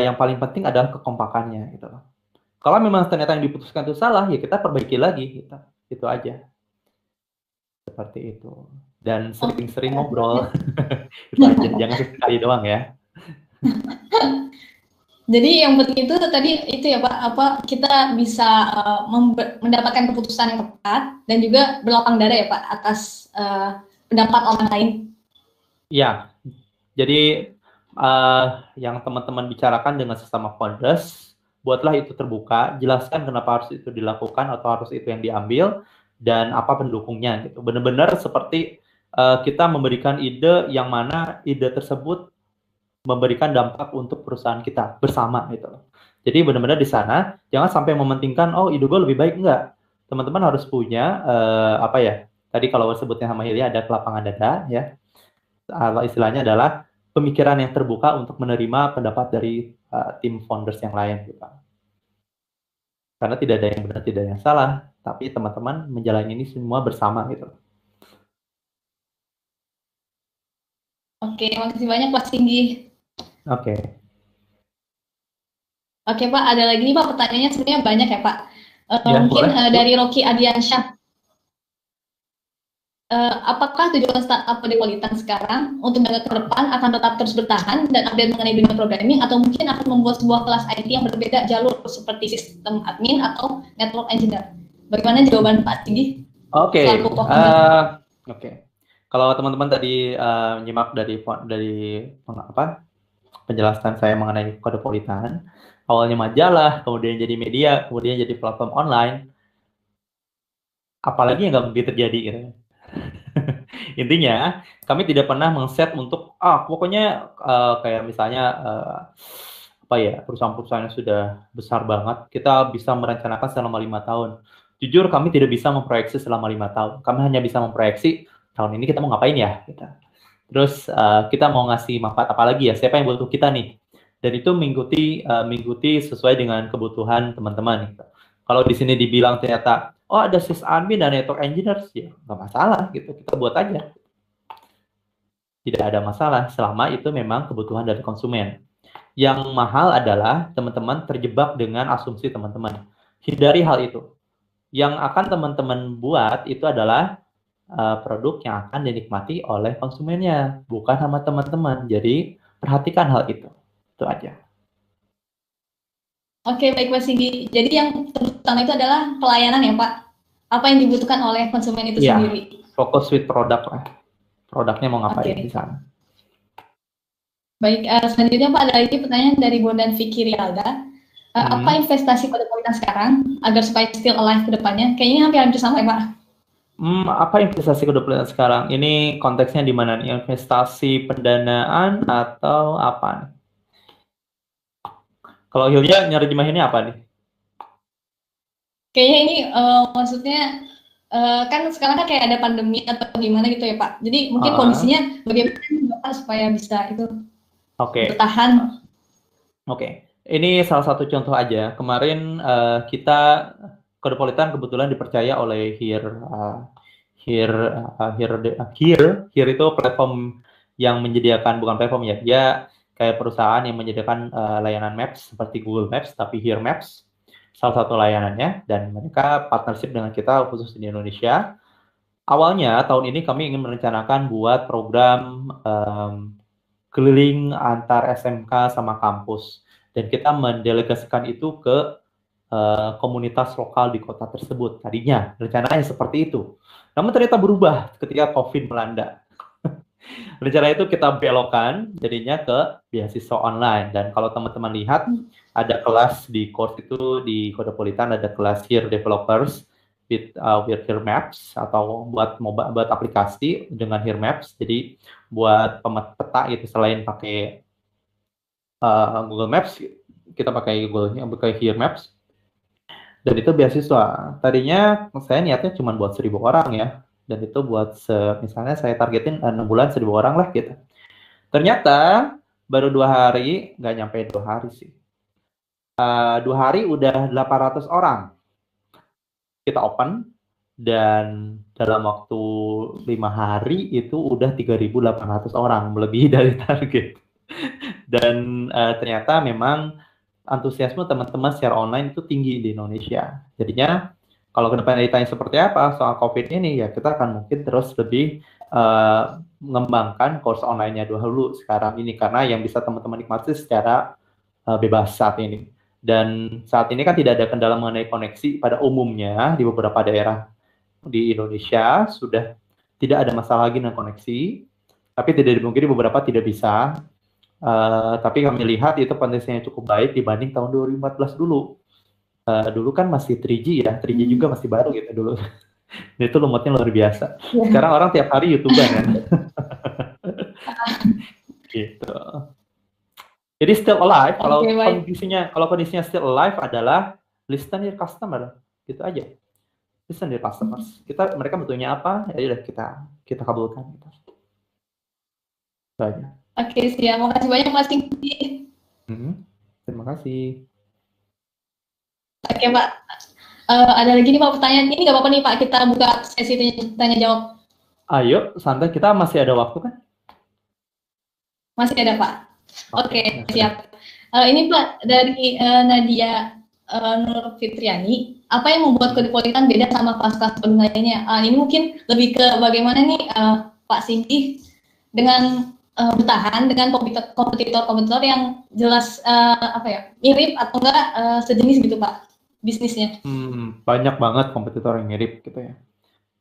yang paling penting adalah kekompakannya gitu loh. Kalau memang ternyata yang diputuskan itu salah, ya kita perbaiki lagi gitu. Itu aja. Seperti itu. Dan sering-sering ngobrol. Itu aja, jangan sekali doang ya. Jadi yang penting itu tadi itu ya Pak, apa kita bisa mendapatkan keputusan yang tepat dan juga berlapang dada ya Pak atas pendapat orang lain. Iya. Jadi yang teman-teman bicarakan dengan sesama founders, buatlah itu terbuka, jelaskan kenapa harus itu dilakukan atau harus itu yang diambil dan apa pendukungnya gitu. Benar-benar seperti kita memberikan ide yang mana ide tersebut memberikan dampak untuk perusahaan kita bersama gitu. Jadi benar-benar di sana jangan sampai mementingkan oh ide gue lebih baik, enggak. Teman-teman harus punya apa ya? Tadi kalau sebutnya sama Hilya ada kelapangan dada ya. Istilahnya adalah pemikiran yang terbuka untuk menerima pendapat dari tim founders yang lain gitu. Karena tidak ada yang benar, tidak ada yang salah, tapi teman-teman menjalani ini semua bersama gitu. Oke, makasih banyak Pak Singgi. Oke. Oke Pak, ada lagi nih Pak, pertanyaannya sebenarnya banyak ya Pak. Ya, Mungkin boleh. dari Rocky Adiansyah. Apakah tujuan startup Kodepolitan sekarang untuk jangka ke depan akan tetap terus bertahan dan update mengenai dunia programming, atau mungkin akan membuat sebuah kelas IT yang berbeda jalur seperti sistem admin atau network engineer? Bagaimana jawaban Pak Singgi Oke. selaku co-founder? Oke. Kalau teman-teman tadi nyimak dari apa penjelasan saya mengenai Kodepolitan, awalnya majalah, kemudian jadi media, kemudian jadi platform online, apalagi yang nggak mungkin terjadi gitu. Intinya, kami tidak pernah mengset untuk pokoknya kayak misalnya apa ya, perusahaan-perusahaan yang sudah besar banget, kita bisa merencanakan selama 5 tahun. Jujur, kami tidak bisa memproyeksi selama 5 tahun. Kami hanya bisa memproyeksi tahun ini kita mau ngapain ya, gitu. Terus kita mau ngasih manfaat apa lagi ya? Siapa yang butuh kita nih? Dan itu mengikuti sesuai dengan kebutuhan teman-teman. Gitu. Kalau di sini dibilang ternyata, oh ada sysadmin dan network engineer, ya nggak masalah gitu. Kita buat aja. Tidak ada masalah selama itu memang kebutuhan dari konsumen. Yang mahal adalah teman-teman terjebak dengan asumsi teman-teman. Hindari hal itu. Yang akan teman-teman buat itu adalah produk yang akan dinikmati oleh konsumennya, bukan sama teman-teman. Jadi perhatikan hal itu. Itu aja. Oke, baik Pak Singgi. Jadi yang terutama itu adalah pelayanan ya Pak? Apa yang dibutuhkan oleh konsumen itu Iya, sendiri? fokus with produk lah. Produknya mau ngapain di Oke. sana. Baik, selanjutnya Pak, ada lagi pertanyaan dari Bondan Vicky Rialda. Apa investasi Kodepolitan sekarang agar supaya still alive ke depannya? Kayaknya hampir sama ya Pak. Apa investasi Kodepolitan sekarang? Ini konteksnya di mana nih? Investasi pendanaan atau apa nih? Kalau Hilya nyerjemahinnya apa nih? Kayaknya ini maksudnya kan sekarang kan kayak ada pandemi atau gimana gitu ya Pak. Jadi mungkin kondisinya bagaimana Pak supaya bisa itu bertahan. Oke. Ini salah satu contoh aja. Kemarin kita Kodepolitan kebetulan dipercaya oleh Here itu platform yang menyediakan, bukan platform ya, dia kayak perusahaan yang menyediakan layanan Maps seperti Google Maps, tapi Here Maps salah satu layanannya, dan mereka partnership dengan kita khusus di Indonesia. Awalnya tahun ini kami ingin merencanakan buat program keliling antar SMK sama kampus, dan kita mendelegasikan itu ke komunitas lokal di kota tersebut. Tadinya rencananya seperti itu, namun ternyata berubah ketika COVID melanda. Rencana itu kita belokkan jadinya ke beasiswa online. Dan kalau teman-teman lihat, ada kelas di course itu di Kodepolitan, ada kelas Here Developers with Here Maps, atau buat aplikasi dengan Here Maps. Jadi buat peta gitu, selain pakai Google Maps, kita pakai Here Maps. Dan itu beasiswa. Tadinya saya niatnya cuma buat 1.000 orang ya. Dan itu buat misalnya saya targetin 6 bulan 1.000 orang lah gitu. Ternyata baru 2 hari, nggak nyampe 2 hari sih. 2 hari udah 800 orang. Kita open, dan dalam waktu 5 hari itu udah 3.800 orang, melebihi dari target. Dan ternyata memang antusiasme teman-teman secara online itu tinggi di Indonesia. Jadinya kalau ke depan ditanya seperti apa soal COVID ini, ya kita akan mungkin terus lebih mengembangkan course online-nya dulu sekarang ini, karena yang bisa teman-teman nikmati secara bebas saat ini. Dan saat ini kan tidak ada kendala mengenai koneksi pada umumnya di beberapa daerah di Indonesia sudah tidak ada masalah lagi dengan koneksi, tapi tidak dimungkiri beberapa tidak bisa. Tapi kami lihat itu potensinya cukup baik dibanding tahun 2014 dulu. Dulu kan masih 3G ya, 3G juga masih baru gitu dulu. Itu lumutnya luar biasa. Sekarang orang tiap hari YouTuber kan. Gitu. Jadi still alive, kalau kondisinya still alive adalah listen your customer, gitu aja. Listen your customers. Mereka butuhnya apa? Ya udah kita kabulkan gitu. Banyak. Oke, siap. Makasih banyak Mas Tinggi. Terima kasih. Oke, Pak. Ada lagi nih Pak pertanyaan. Ini nggak apa-apa nih Pak, kita buka sesi tanya jawab. Ayo, santai. Kita masih ada waktu kan? Masih ada Pak. Oke, siap. Ini Pak dari Nadia Nur Fitriani, apa yang membuat Kodepolitan beda sama kelas-kelas lainnya? Ini mungkin lebih ke bagaimana nih Pak Cindy dengan bertahan dengan kompetitor yang jelas mirip atau enggak sejenis gitu Pak bisnisnya? Banyak banget kompetitor yang mirip gitu ya.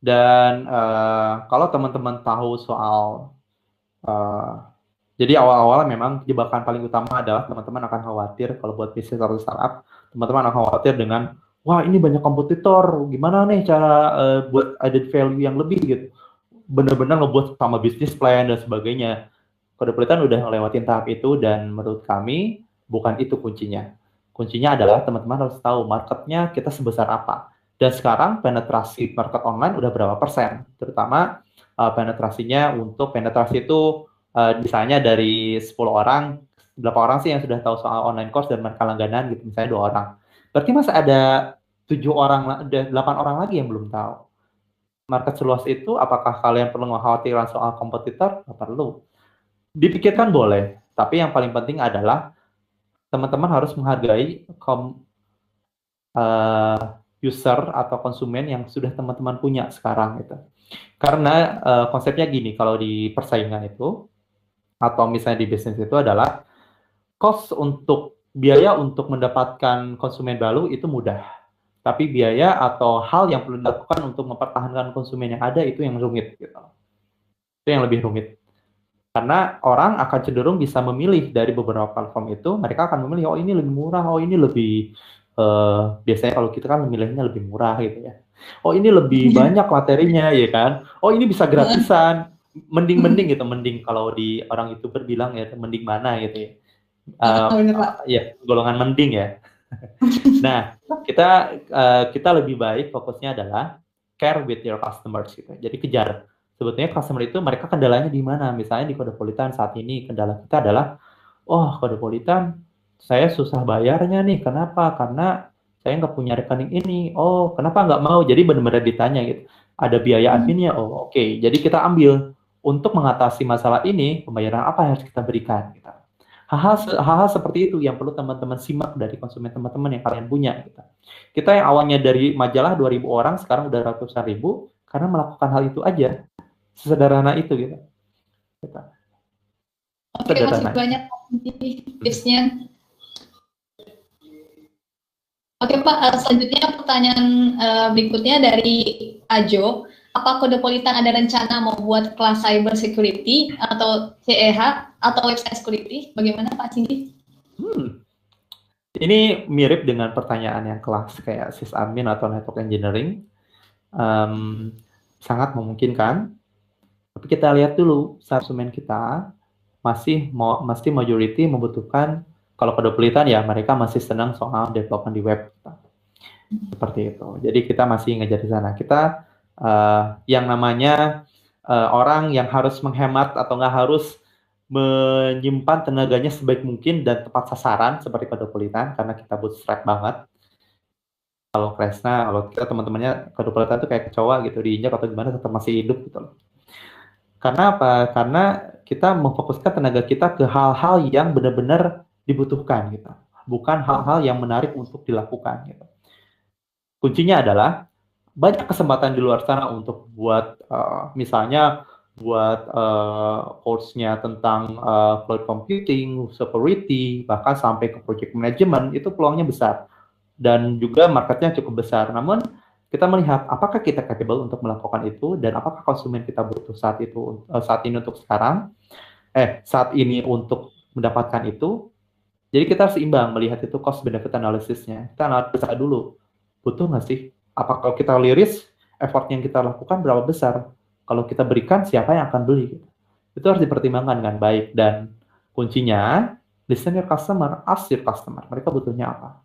Dan kalau teman-teman tahu soal jadi awal-awal memang jebakan paling utama adalah teman-teman akan khawatir kalau buat bisnis atau startup, teman-teman akan khawatir dengan wah ini banyak kompetitor, gimana nih cara buat added value yang lebih gitu. Benar-benar ngebuat sama bisnis plan dan sebagainya. Kodepolitan udah ngelewatin tahap itu dan menurut kami bukan itu kuncinya. Kuncinya adalah teman-teman harus tahu marketnya kita sebesar apa. Dan sekarang penetrasi market online udah berapa persen, terutama penetrasinya untuk penetrasi itu misalnya dari 10 orang, berapa orang sih yang sudah tahu soal online course dan mereka langganan gitu, misalnya 2 orang. Berarti masih ada 7 orang, 8 orang lagi yang belum tahu. Market seluas itu, apakah kalian perlu mengkhawatirkan soal kompetitor? Nggak perlu. Dipikirkan boleh, tapi yang paling penting adalah teman-teman harus menghargai user atau konsumen yang sudah teman-teman punya sekarang gitu. Karena konsepnya gini, kalau di persaingan itu atau misalnya di bisnis itu adalah biaya untuk mendapatkan konsumen baru itu mudah. Tapi biaya atau hal yang perlu dilakukan untuk mempertahankan konsumen yang ada itu yang rumit gitu. Itu yang lebih rumit. Karena orang akan cenderung bisa memilih dari beberapa platform itu, mereka akan memilih oh ini lebih murah, oh ini lebih biasanya kalau kita kan memilihnya lebih murah gitu ya. Oh ini lebih banyak materinya ya kan. Oh ini bisa gratisan. Mending gitu, mending kalau di orang YouTuber bilang ya mending mana gitu ya. Ya golongan mending ya. Nah kita lebih baik fokusnya adalah care with your customers gitu. Jadi kejar. Sebetulnya customer itu mereka kendalanya di mana? Misalnya di Kodepolitan saat ini kendala kita adalah Kodepolitan saya susah bayarnya nih. Kenapa? Karena saya nggak punya rekening ini. Oh, kenapa nggak mau? Jadi benar-benar ditanya gitu. Ada biaya adminnya? Oh, oke. Jadi kita ambil untuk mengatasi masalah ini, pembayaran apa yang harus kita berikan? Gitu. Hal-hal seperti itu yang perlu teman-teman simak dari konsumen teman-teman yang kalian punya. Gitu. Kita yang awalnya dari majalah 2.000 orang, sekarang udah ratusan ribu, karena melakukan hal itu aja. Sesederhana itu gitu. Gitu. Oke, masih banyak tipsnya. Oke Pak, selanjutnya pertanyaan berikutnya dari Ajo. Apa Kodepolitan ada rencana mau buat kelas cyber security atau CEH atau website security? Bagaimana Pak Cindy? Ini mirip dengan pertanyaan yang kelas kayak sysadmin atau network engineering. Sangat memungkinkan. Tapi kita lihat dulu, konsumen kita masih majority membutuhkan, kalau Kodepolitan ya mereka masih senang soal development di web. Seperti itu. Jadi kita masih ngejar di sana. Kita yang namanya orang yang harus menghemat atau nggak harus menyimpan tenaganya sebaik mungkin dan tepat sasaran seperti Kodepolitan karena kita bootstrap banget. Kalau Kresna, kalau kita teman-temannya Kodepolitan itu kayak kecoa gitu, diinjak atau gimana tetap masih hidup gitu loh. Karena apa? Karena kita memfokuskan tenaga kita ke hal-hal yang benar-benar dibutuhkan gitu. Bukan hal-hal yang menarik untuk dilakukan gitu. Kuncinya adalah banyak kesempatan di luar sana untuk buat misalnya buat course-nya tentang cloud computing, security, bahkan sampai ke project management, itu peluangnya besar. Dan juga marketnya cukup besar. Namun kita melihat apakah kita capable untuk melakukan itu dan apakah konsumen kita butuh saat ini untuk sekarang, saat ini untuk mendapatkan itu. Jadi kita harus seimbang melihat itu cost benefit analysis-nya. Kita analisa dulu, butuh nggak sih? Apa kalau kita liris, effort yang kita lakukan berapa besar? Kalau kita berikan, siapa yang akan beli? Itu harus dipertimbangkan dengan baik. Dan kuncinya, listen your customer, ask your customer, mereka butuhnya apa?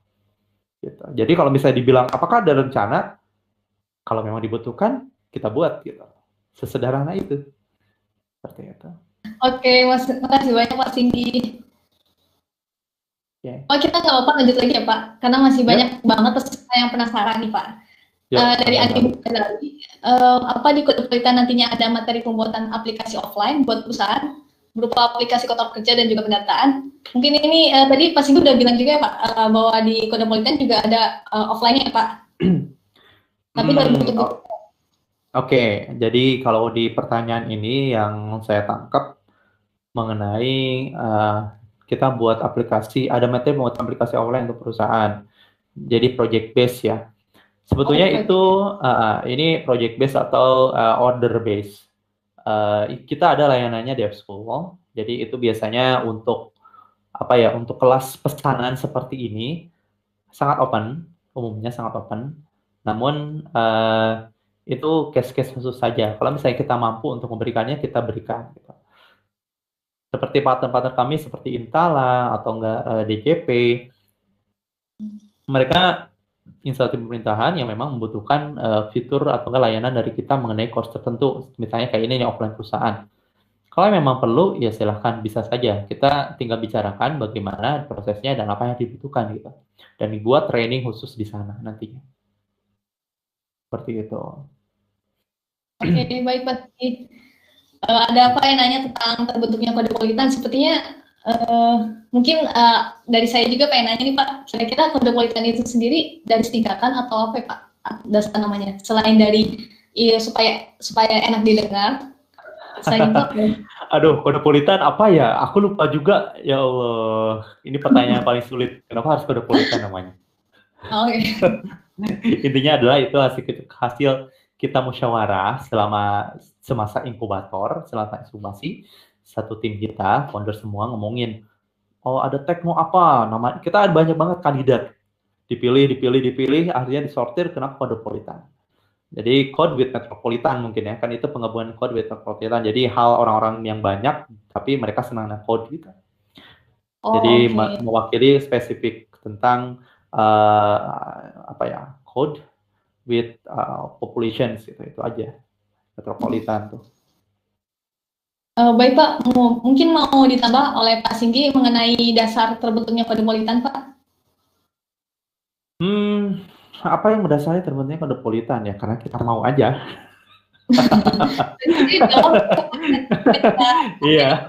Gitu. Jadi kalau misalnya dibilang, apakah ada rencana? Kalau memang dibutuhkan, kita buat. Gitu. Sesederhana itu. Seperti itu. Oke, makasih banyak Pak Cindy. Oh, kita nggak apa-apa lanjut lagi ya Pak, karena masih banyak banget peserta yang penasaran nih Pak. Dari Adi Bukadali, apa di Kodepolitan nantinya ada materi pembuatan aplikasi offline buat perusahaan? berupa aplikasi kotak kerja dan juga pendataan. Mungkin ini tadi Pak Sindu udah bilang juga ya Pak, bahwa di Cosmopolitan juga ada offline-nya ya Pak. Tapi dalam bentuk Oke, jadi kalau di pertanyaan ini yang saya tangkap mengenai kita buat aplikasi, ada materi buat aplikasi offline untuk perusahaan. Jadi project base ya. Sebetulnya itu ini project base atau order base. Kita ada layanannya DevSchool. Jadi itu biasanya untuk apa ya? Untuk kelas pesanan seperti ini sangat open, umumnya sangat open. Namun itu case-case khusus saja. Kalau misalnya kita mampu untuk memberikannya, kita berikan. Gitu. Seperti partner-partner kami seperti Intala atau enggak DJP, mereka instansi pemerintahan yang memang membutuhkan fitur atau layanan dari kita mengenai course tertentu, misalnya kayak ini offline perusahaan. Kalau memang perlu, ya silahkan bisa saja. Kita tinggal bicarakan bagaimana prosesnya dan apa yang dibutuhkan gitu. Dan dibuat training khusus di sana nantinya. Seperti itu. Oke, baik Pak. Ada apa yang nanya tentang terbentuknya Cosmopolitan? Sepertinya mungkin dari saya juga pengen nanya nih Pak, kira-kira Cosmopolitan itu sendiri dari singkatan atau apa ya Pak dasar namanya? Selain dari supaya enak didengar, selain itu Aduh, Cosmopolitan apa ya? Aku lupa juga. Ya Allah, ini pertanyaan paling sulit. Kenapa harus Cosmopolitan namanya? Oke. Intinya adalah itu hasil kita musyawarah selama semasa inkubator, selama inkubasi, satu tim kita, founder semua ngomongin, oh ada tag mau apa, nama kita ada banyak banget kandidat, dipilih, akhirnya disortir kena Cosmopolitan. Jadi code with metropolitan mungkin ya, kan itu penggabungan code with metropolitan. Jadi hal orang-orang yang banyak, tapi mereka senang code gitu. Jadi mewakili spesifik tentang apa ya, code with populations itu aja, metropolitan tuh. Baik Pak, mungkin mau ditambah oleh Pak Singgi mengenai dasar terbentuknya Cosmopolitan Pak? Apa yang mendasari terbentuknya Cosmopolitan ya? Karena kita mau aja. Iya.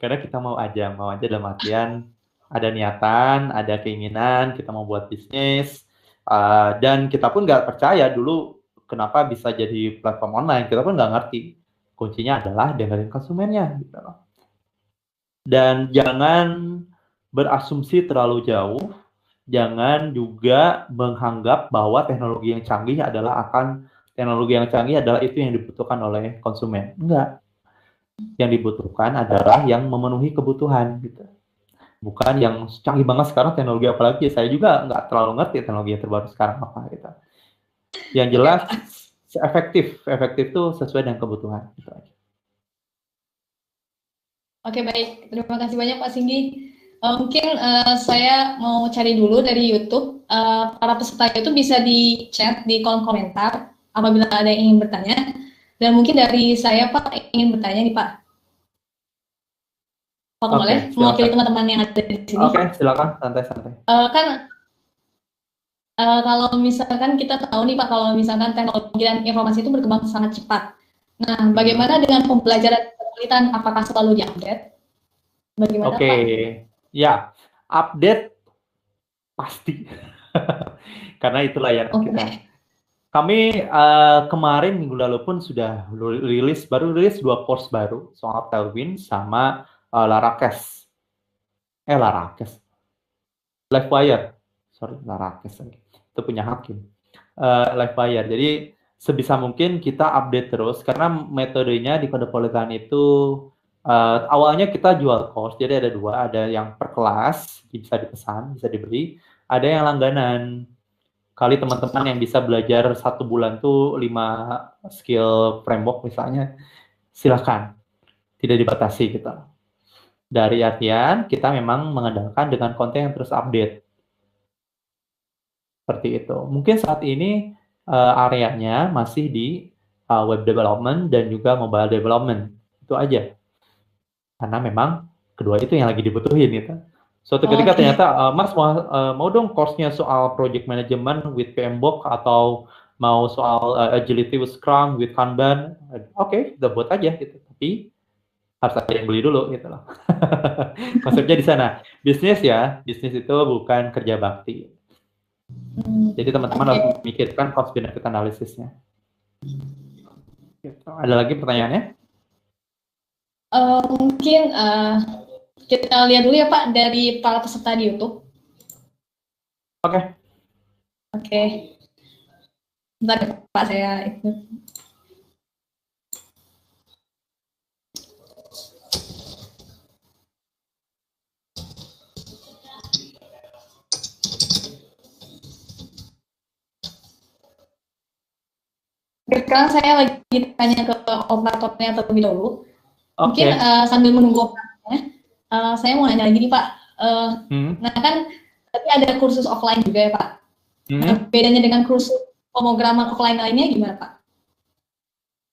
Karena kita mau aja dalam artian ada niatan, ada keinginan, kita mau buat bisnis, dan kita pun nggak percaya dulu kenapa bisa jadi platform online, kita pun nggak ngerti. Kuncinya adalah dengerin konsumennya. Gitu. Dan jangan berasumsi terlalu jauh, jangan juga menganggap bahwa teknologi yang canggih adalah itu yang dibutuhkan oleh konsumen. Enggak. Yang dibutuhkan adalah yang memenuhi kebutuhan gitu. Bukan yang canggih banget sekarang teknologi apalagi. Saya juga nggak terlalu ngerti teknologi yang terbaru sekarang apa gitu. Yang jelas efektif itu sesuai dengan kebutuhan gitu aja. Oke, baik. Terima kasih banyak Pak Singgi. Mungkin saya mau cari dulu dari YouTube. Para peserta itu bisa di chat di kolom komentar apabila ada yang ingin bertanya. Dan mungkin dari saya Pak ingin bertanya nih Pak. Pak boleh mewakili teman-teman yang ada di sini. Oke, silakan santai-santai. Kalau misalkan kita tahu nih Pak, kalau misalkan teknologi dan informasi itu berkembang sangat cepat. Nah, bagaimana dengan pembelajaran Cosmopolitan? Apakah selalu diupdate? Bagaimana Pak? Ya, update pasti. Karena itulah yang kita. Kami kemarin minggu lalu pun sudah baru rilis 2 course baru soal Tailwind sama Larakes. Livewire. Sorry, Larakes. Itu punya Hakim. Livewire. Jadi sebisa mungkin kita update terus karena metodenya di Cosmopolitan itu awalnya kita jual course. Jadi ada 2, ada yang per kelas bisa dipesan, bisa dibeli, ada yang langganan. Kali teman-teman yang bisa belajar 1 bulan tuh 5 skill framework misalnya, silakan, tidak dibatasi gitu. Dari artian kita memang mengandalkan dengan konten yang terus update. Seperti itu. Mungkin saat ini areanya masih di web development dan juga mobile development. Itu aja. Karena memang kedua itu yang lagi dibutuhin gitu. Suatu ketika ternyata, Mas mau dong course-nya soal project management with PMBOK atau mau soal agility with Scrum with Kanban. Oke, kita buat aja gitu. Tapi harus ada yang beli dulu gitu loh. Konsepnya di sana. Bisnis ya, bisnis itu bukan kerja bakti. Jadi teman-teman harus memikirkan cost benefit analisisnya. Gitu. Ada lagi pertanyaannya? Mungkin kita lihat dulu ya Pak dari para peserta di YouTube. Oke. Bentar ya, Pak, saya ikut. Sekarang saya lagi tanya ke operatornya terlebih dahulu. Mungkin sambil menunggu operatornya, saya mau nanya lagi nih Pak. Nah kan tapi ada kursus offline juga ya Pak. Nah, bedanya dengan kursus pemrograman offline lainnya gimana Pak?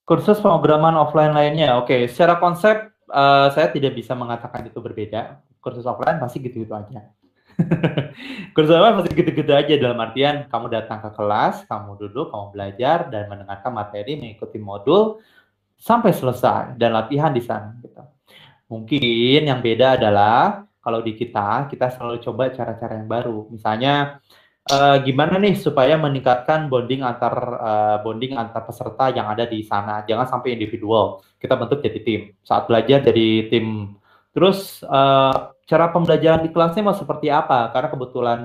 Kursus pemrograman offline lainnya, oke. Secara konsep saya tidak bisa mengatakan itu berbeda. Kursus offline pasti gitu-gitu aja. Kursus offline pasti gitu-gitu aja dalam artian kamu datang ke kelas, kamu duduk, kamu belajar dan mendengarkan materi, mengikuti modul sampai selesai dan latihan di sana. Gitu. Mungkin yang beda adalah kalau di kita selalu coba cara-cara yang baru. Misalnya gimana nih supaya meningkatkan bonding antar peserta yang ada di sana. Jangan sampai individual. Kita bentuk jadi tim. Saat belajar jadi tim. Terus cara pembelajaran di kelasnya mau seperti apa? Karena kebetulan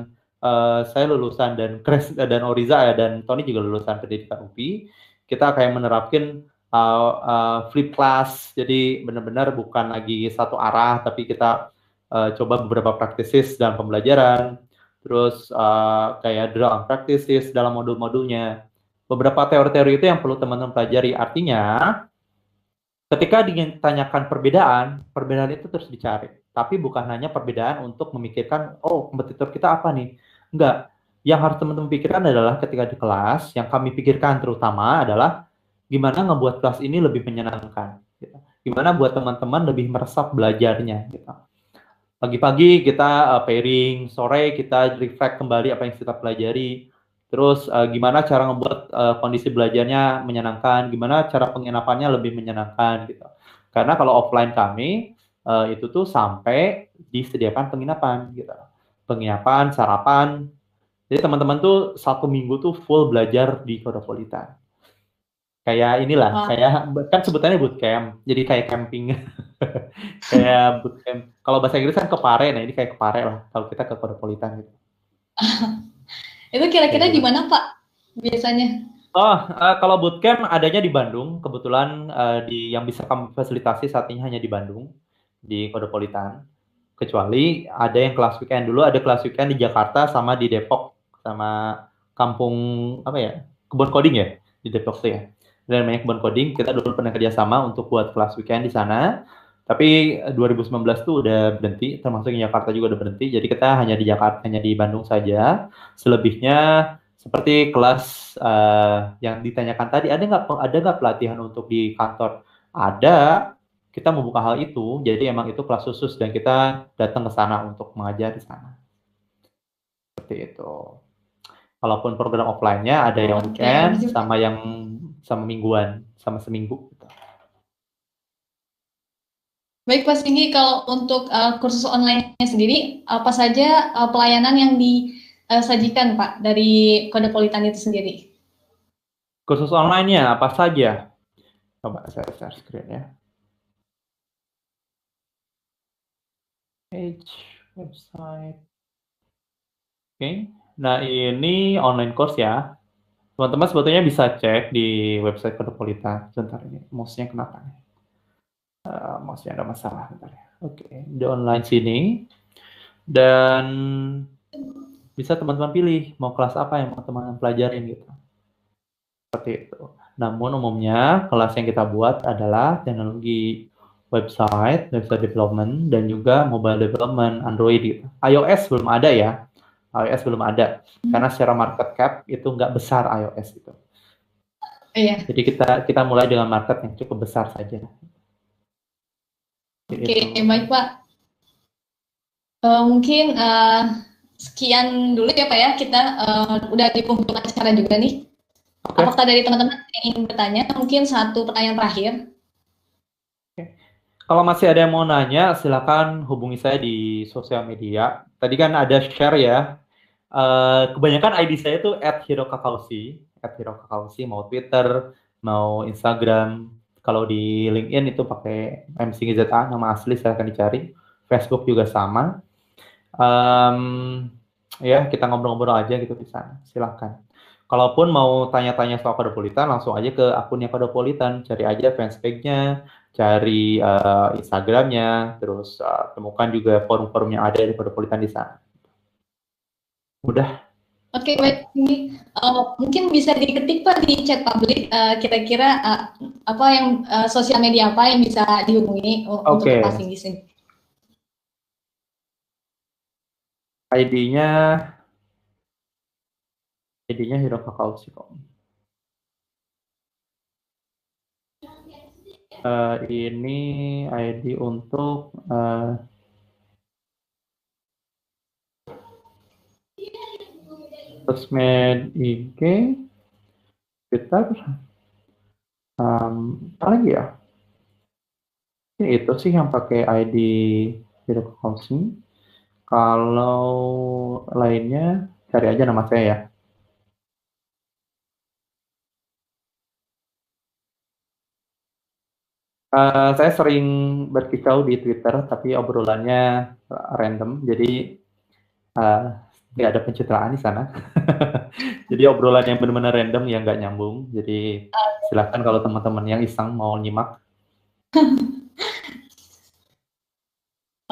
saya lulusan dan Oriza dan Tony juga lulusan pendidikan UPI. Kita kayak menerapkan flip class. Jadi benar-benar bukan lagi satu arah, tapi kita coba beberapa practices dalam pembelajaran. Terus kayak drill and practices dalam modul-modulnya. Beberapa teori-teori itu yang perlu teman-teman pelajari. Artinya, ketika ditanyakan perbedaan itu terus dicari. Tapi bukan hanya perbedaan untuk memikirkan, oh kompetitor kita apa nih? Enggak. Yang harus teman-teman pikirkan adalah ketika di kelas, yang kami pikirkan terutama adalah gimana ngebuat kelas ini lebih menyenangkan. Gitu. Gimana buat teman-teman lebih meresap belajarnya. Gitu. Pagi-pagi kita pairing, sore kita reflect kembali apa yang kita pelajari. Terus gimana cara ngebuat kondisi belajarnya menyenangkan, gimana cara penginapannya lebih menyenangkan gitu. Karena kalau offline kami itu tuh sampai disediakan penginapan gitu. Penginapan, sarapan. Jadi teman-teman tuh 1 minggu tuh full belajar di Cosmopolitan. Kayak inilah, kayak kan sebutannya bootcamp, jadi kayak camping. Kayak bootcamp. Kalau bahasa Inggris kan kepare, nah ini kayak kepare lah. Kalau kita ke Cosmopolitan gitu. Itu kira-kira di mana Pak biasanya? Kalau bootcamp adanya di Bandung. Kebetulan yang bisa kami fasilitasi saat ini hanya di Bandung, di Cosmopolitan. Kecuali ada yang kelas weekend dulu, ada kelas weekend di Jakarta sama di Depok, sama kampung apa ya, kebun coding ya di Depok tuh ya. Dan banyak kebun coding, kita dulu pernah kerjasama untuk buat kelas weekend di sana. Tapi 2019 tuh udah berhenti, termasuk di Jakarta juga udah berhenti. Jadi kita hanya di Jakarta, hanya di Bandung saja. Selebihnya seperti kelas yang ditanyakan tadi, ada nggak pelatihan untuk di kantor? Ada. Kita membuka hal itu, jadi emang itu kelas khusus dan kita datang ke sana untuk mengajar di sana. Seperti itu. Kalaupun program offline-nya ada yang weekend sama mingguan, sama seminggu. Baik Pak Singgi, kalau untuk kursus online-nya sendiri, apa saja pelayanan yang disajikan Pak dari Cosmopolitan itu sendiri? Kursus online-nya apa saja? Coba saya share screen ya. Page, website. Oke, nah ini online course ya. Teman-teman sebetulnya bisa cek di website Cosmopolitan. Sebentar ini, mouse-nya kenapa nih? Mouse-nya ada masalah. Bentar ya. Oke, di online sini. Dan bisa teman-teman pilih mau kelas apa yang mau teman-teman pelajarin gitu. Seperti itu. Namun umumnya kelas yang kita buat adalah teknologi website development, dan juga mobile development, Android gitu. iOS belum ada ya. iOS belum ada. Karena secara market cap itu nggak besar iOS itu. Iya. Jadi kita mulai dengan market yang cukup besar saja. Oke, baik Pak. Mungkin sekian dulu ya Pak ya. Kita udah di penghujung acara juga nih. Okay. Apakah dari teman-teman yang ingin bertanya? Mungkin satu pertanyaan terakhir. Kalau masih ada yang mau nanya, silakan hubungi saya di sosial media. Tadi kan ada share ya. Kebanyakan ID saya itu @hirokakausi, @hirokakausi, mau Twitter, mau Instagram. Kalau di LinkedIn itu pakai MCGZA, nama asli silakan dicari. Facebook juga sama. Ya, kita ngobrol-ngobrol aja gitu di sana. Silakan. Kalaupun mau tanya-tanya soal Kodopolitan, langsung aja ke akunnya Kodopolitan. Cari aja fanspage-nya, cari Instagramnya, terus temukan juga forum-forum yang ada di Kodopolitan di sana. Udah. Oke, baik. Ini mungkin bisa diketik Pak di chat publik, kira-kira apa yang sosial media apa yang bisa dihubungi untuk Oke. Pak Singgi sini. ID-nya Hirokakausi kok. Ini ID untuk sosmed IG, Twitter, apa lagi ya? Itu sih yang pakai ID Hirokakausi. Kalau lainnya cari aja nama saya ya. Saya sering berkicau di Twitter, tapi obrolannya random, jadi nggak ada pencitraan di sana. Jadi obrolan yang benar-benar random yang nggak nyambung. Jadi silakan kalau teman-teman yang iseng mau nyimak.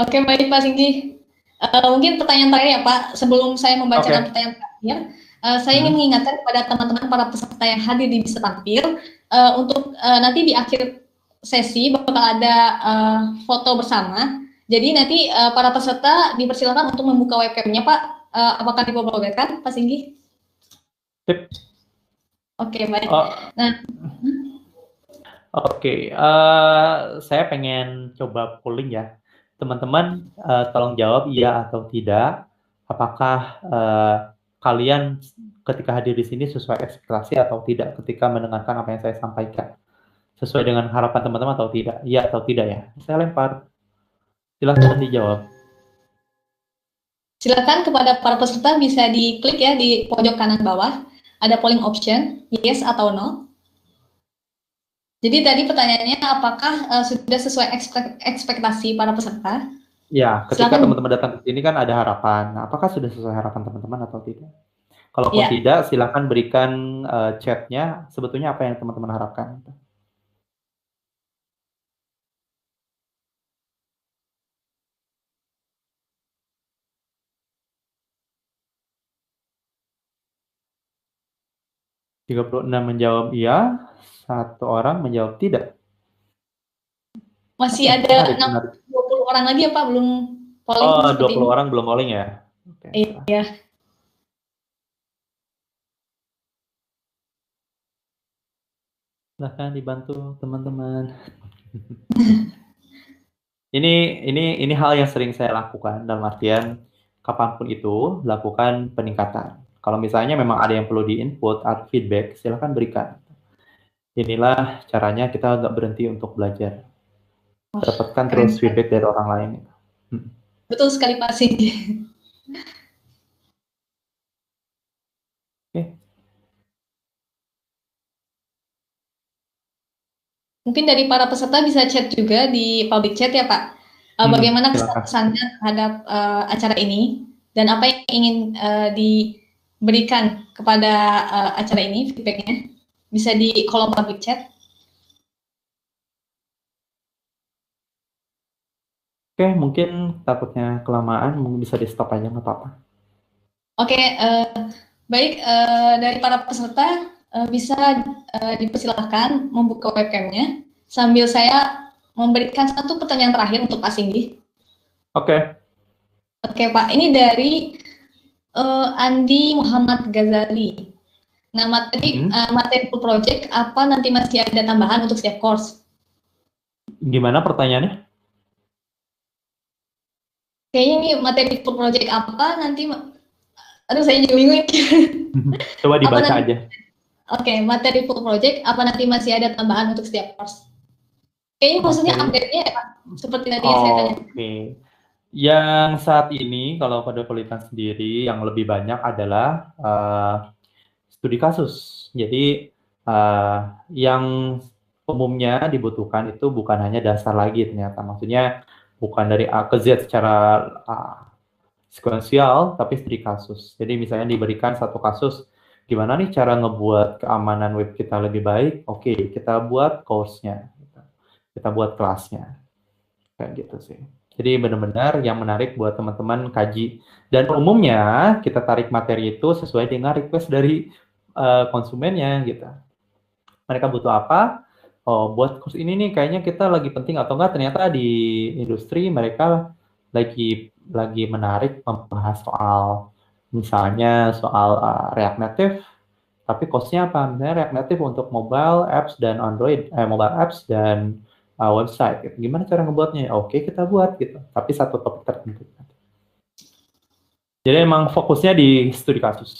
Oke, baik Pak Singgi. Mungkin pertanyaan terakhir ya Pak, sebelum saya membacakan pertanyaan terakhir, saya ingin mengingatkan kepada teman-teman para peserta yang hadir di Bisa Tampil, untuk nanti di akhir sesi bakal ada foto bersama. Jadi nanti para peserta dipersilakan untuk membuka webcamnya Pak. Apakah diperbolehkan Pak Singgi? Sip. Oke, baik. Nah, Oke, saya pengen coba polling ya. Teman-teman, tolong jawab iya atau tidak. Apakah kalian ketika hadir di sini sesuai ekspektasi atau tidak ketika mendengarkan apa yang saya sampaikan? Sesuai dengan harapan teman-teman atau tidak? Iya atau tidak ya? Saya lempar. Silakan dijawab. Silakan kepada para peserta bisa diklik ya di pojok kanan bawah. Ada polling option, yes atau no. Jadi tadi pertanyaannya apakah sudah sesuai ekspektasi para peserta? Ya, ketika teman-teman datang ke sini kan ada harapan. Apakah sudah sesuai harapan teman-teman atau tidak? Kalaupun tidak, silakan berikan chatnya sebetulnya apa yang teman-teman harapkan. ...36 menjawab iya, 1 orang menjawab tidak. Masih ada 20 orang lagi ya Pak, belum polling. Oh, 20 orang belum polling ya? Iya. Silahkan dibantu teman-teman. Ini hal yang sering saya lakukan, dalam artian kapanpun itu lakukan peningkatan. Kalau misalnya memang ada yang perlu di-input atau feedback, silakan berikan. Inilah caranya kita nggak berhenti untuk belajar. Dapatkan terus feedback dari orang lain. Betul sekali Pak Singgi. Oke. Mungkin dari para peserta bisa chat juga di public chat ya Pak. Bagaimana kesannya terhadap acara ini dan apa yang ingin diberikan kepada acara ini, feedbacknya bisa di kolom public chat. Oke, mungkin takutnya kelamaan, mungkin bisa di stop aja, nggak apa-apa. Oke, baik, dari para peserta bisa dipersilahkan membuka webcamnya sambil saya memberikan satu pertanyaan terakhir untuk Pak Singgi. Oke. Oke Pak, ini dari Andi Muhammad Ghazali. Nah, materi project apa nanti masih ada tambahan untuk setiap course? Gimana pertanyaannya? Kayaknya ini materi project apa nanti? Aduh, saya juga bingung. Coba dibaca aja. Oke, materi full project apa nanti masih ada tambahan untuk setiap course? Kayaknya maksudnya Materi. update-nya ya, Pak, seperti tadi yang saya tanya. Oke. Yang saat ini kalau Kodopolitan sendiri yang lebih banyak adalah studi kasus. Jadi yang umumnya dibutuhkan itu bukan hanya dasar lagi ternyata. Maksudnya bukan dari A ke Z secara sekuensial, tapi studi kasus. Jadi misalnya diberikan satu kasus, gimana nih cara ngebuat keamanan web kita lebih baik? Oke, kita buat course-nya. Kita buat kelasnya. Kayak gitu sih. Jadi benar-benar yang menarik buat teman-teman kaji. Dan umumnya kita tarik materi itu sesuai dengan request dari konsumennya gitu. Mereka butuh apa? Oh, buat kurs ini nih kayaknya kita lagi penting atau enggak, ternyata di industri mereka lagi menarik membahas soal misalnya soal React Native, tapi cost-nya apa? Misalnya React Native untuk mobile apps dan Android, mobile apps dan website. Gitu. Gimana cara ngebuatnya? Oke, kita buat gitu. Tapi satu topik tertentu. Jadi emang fokusnya di studi kasus.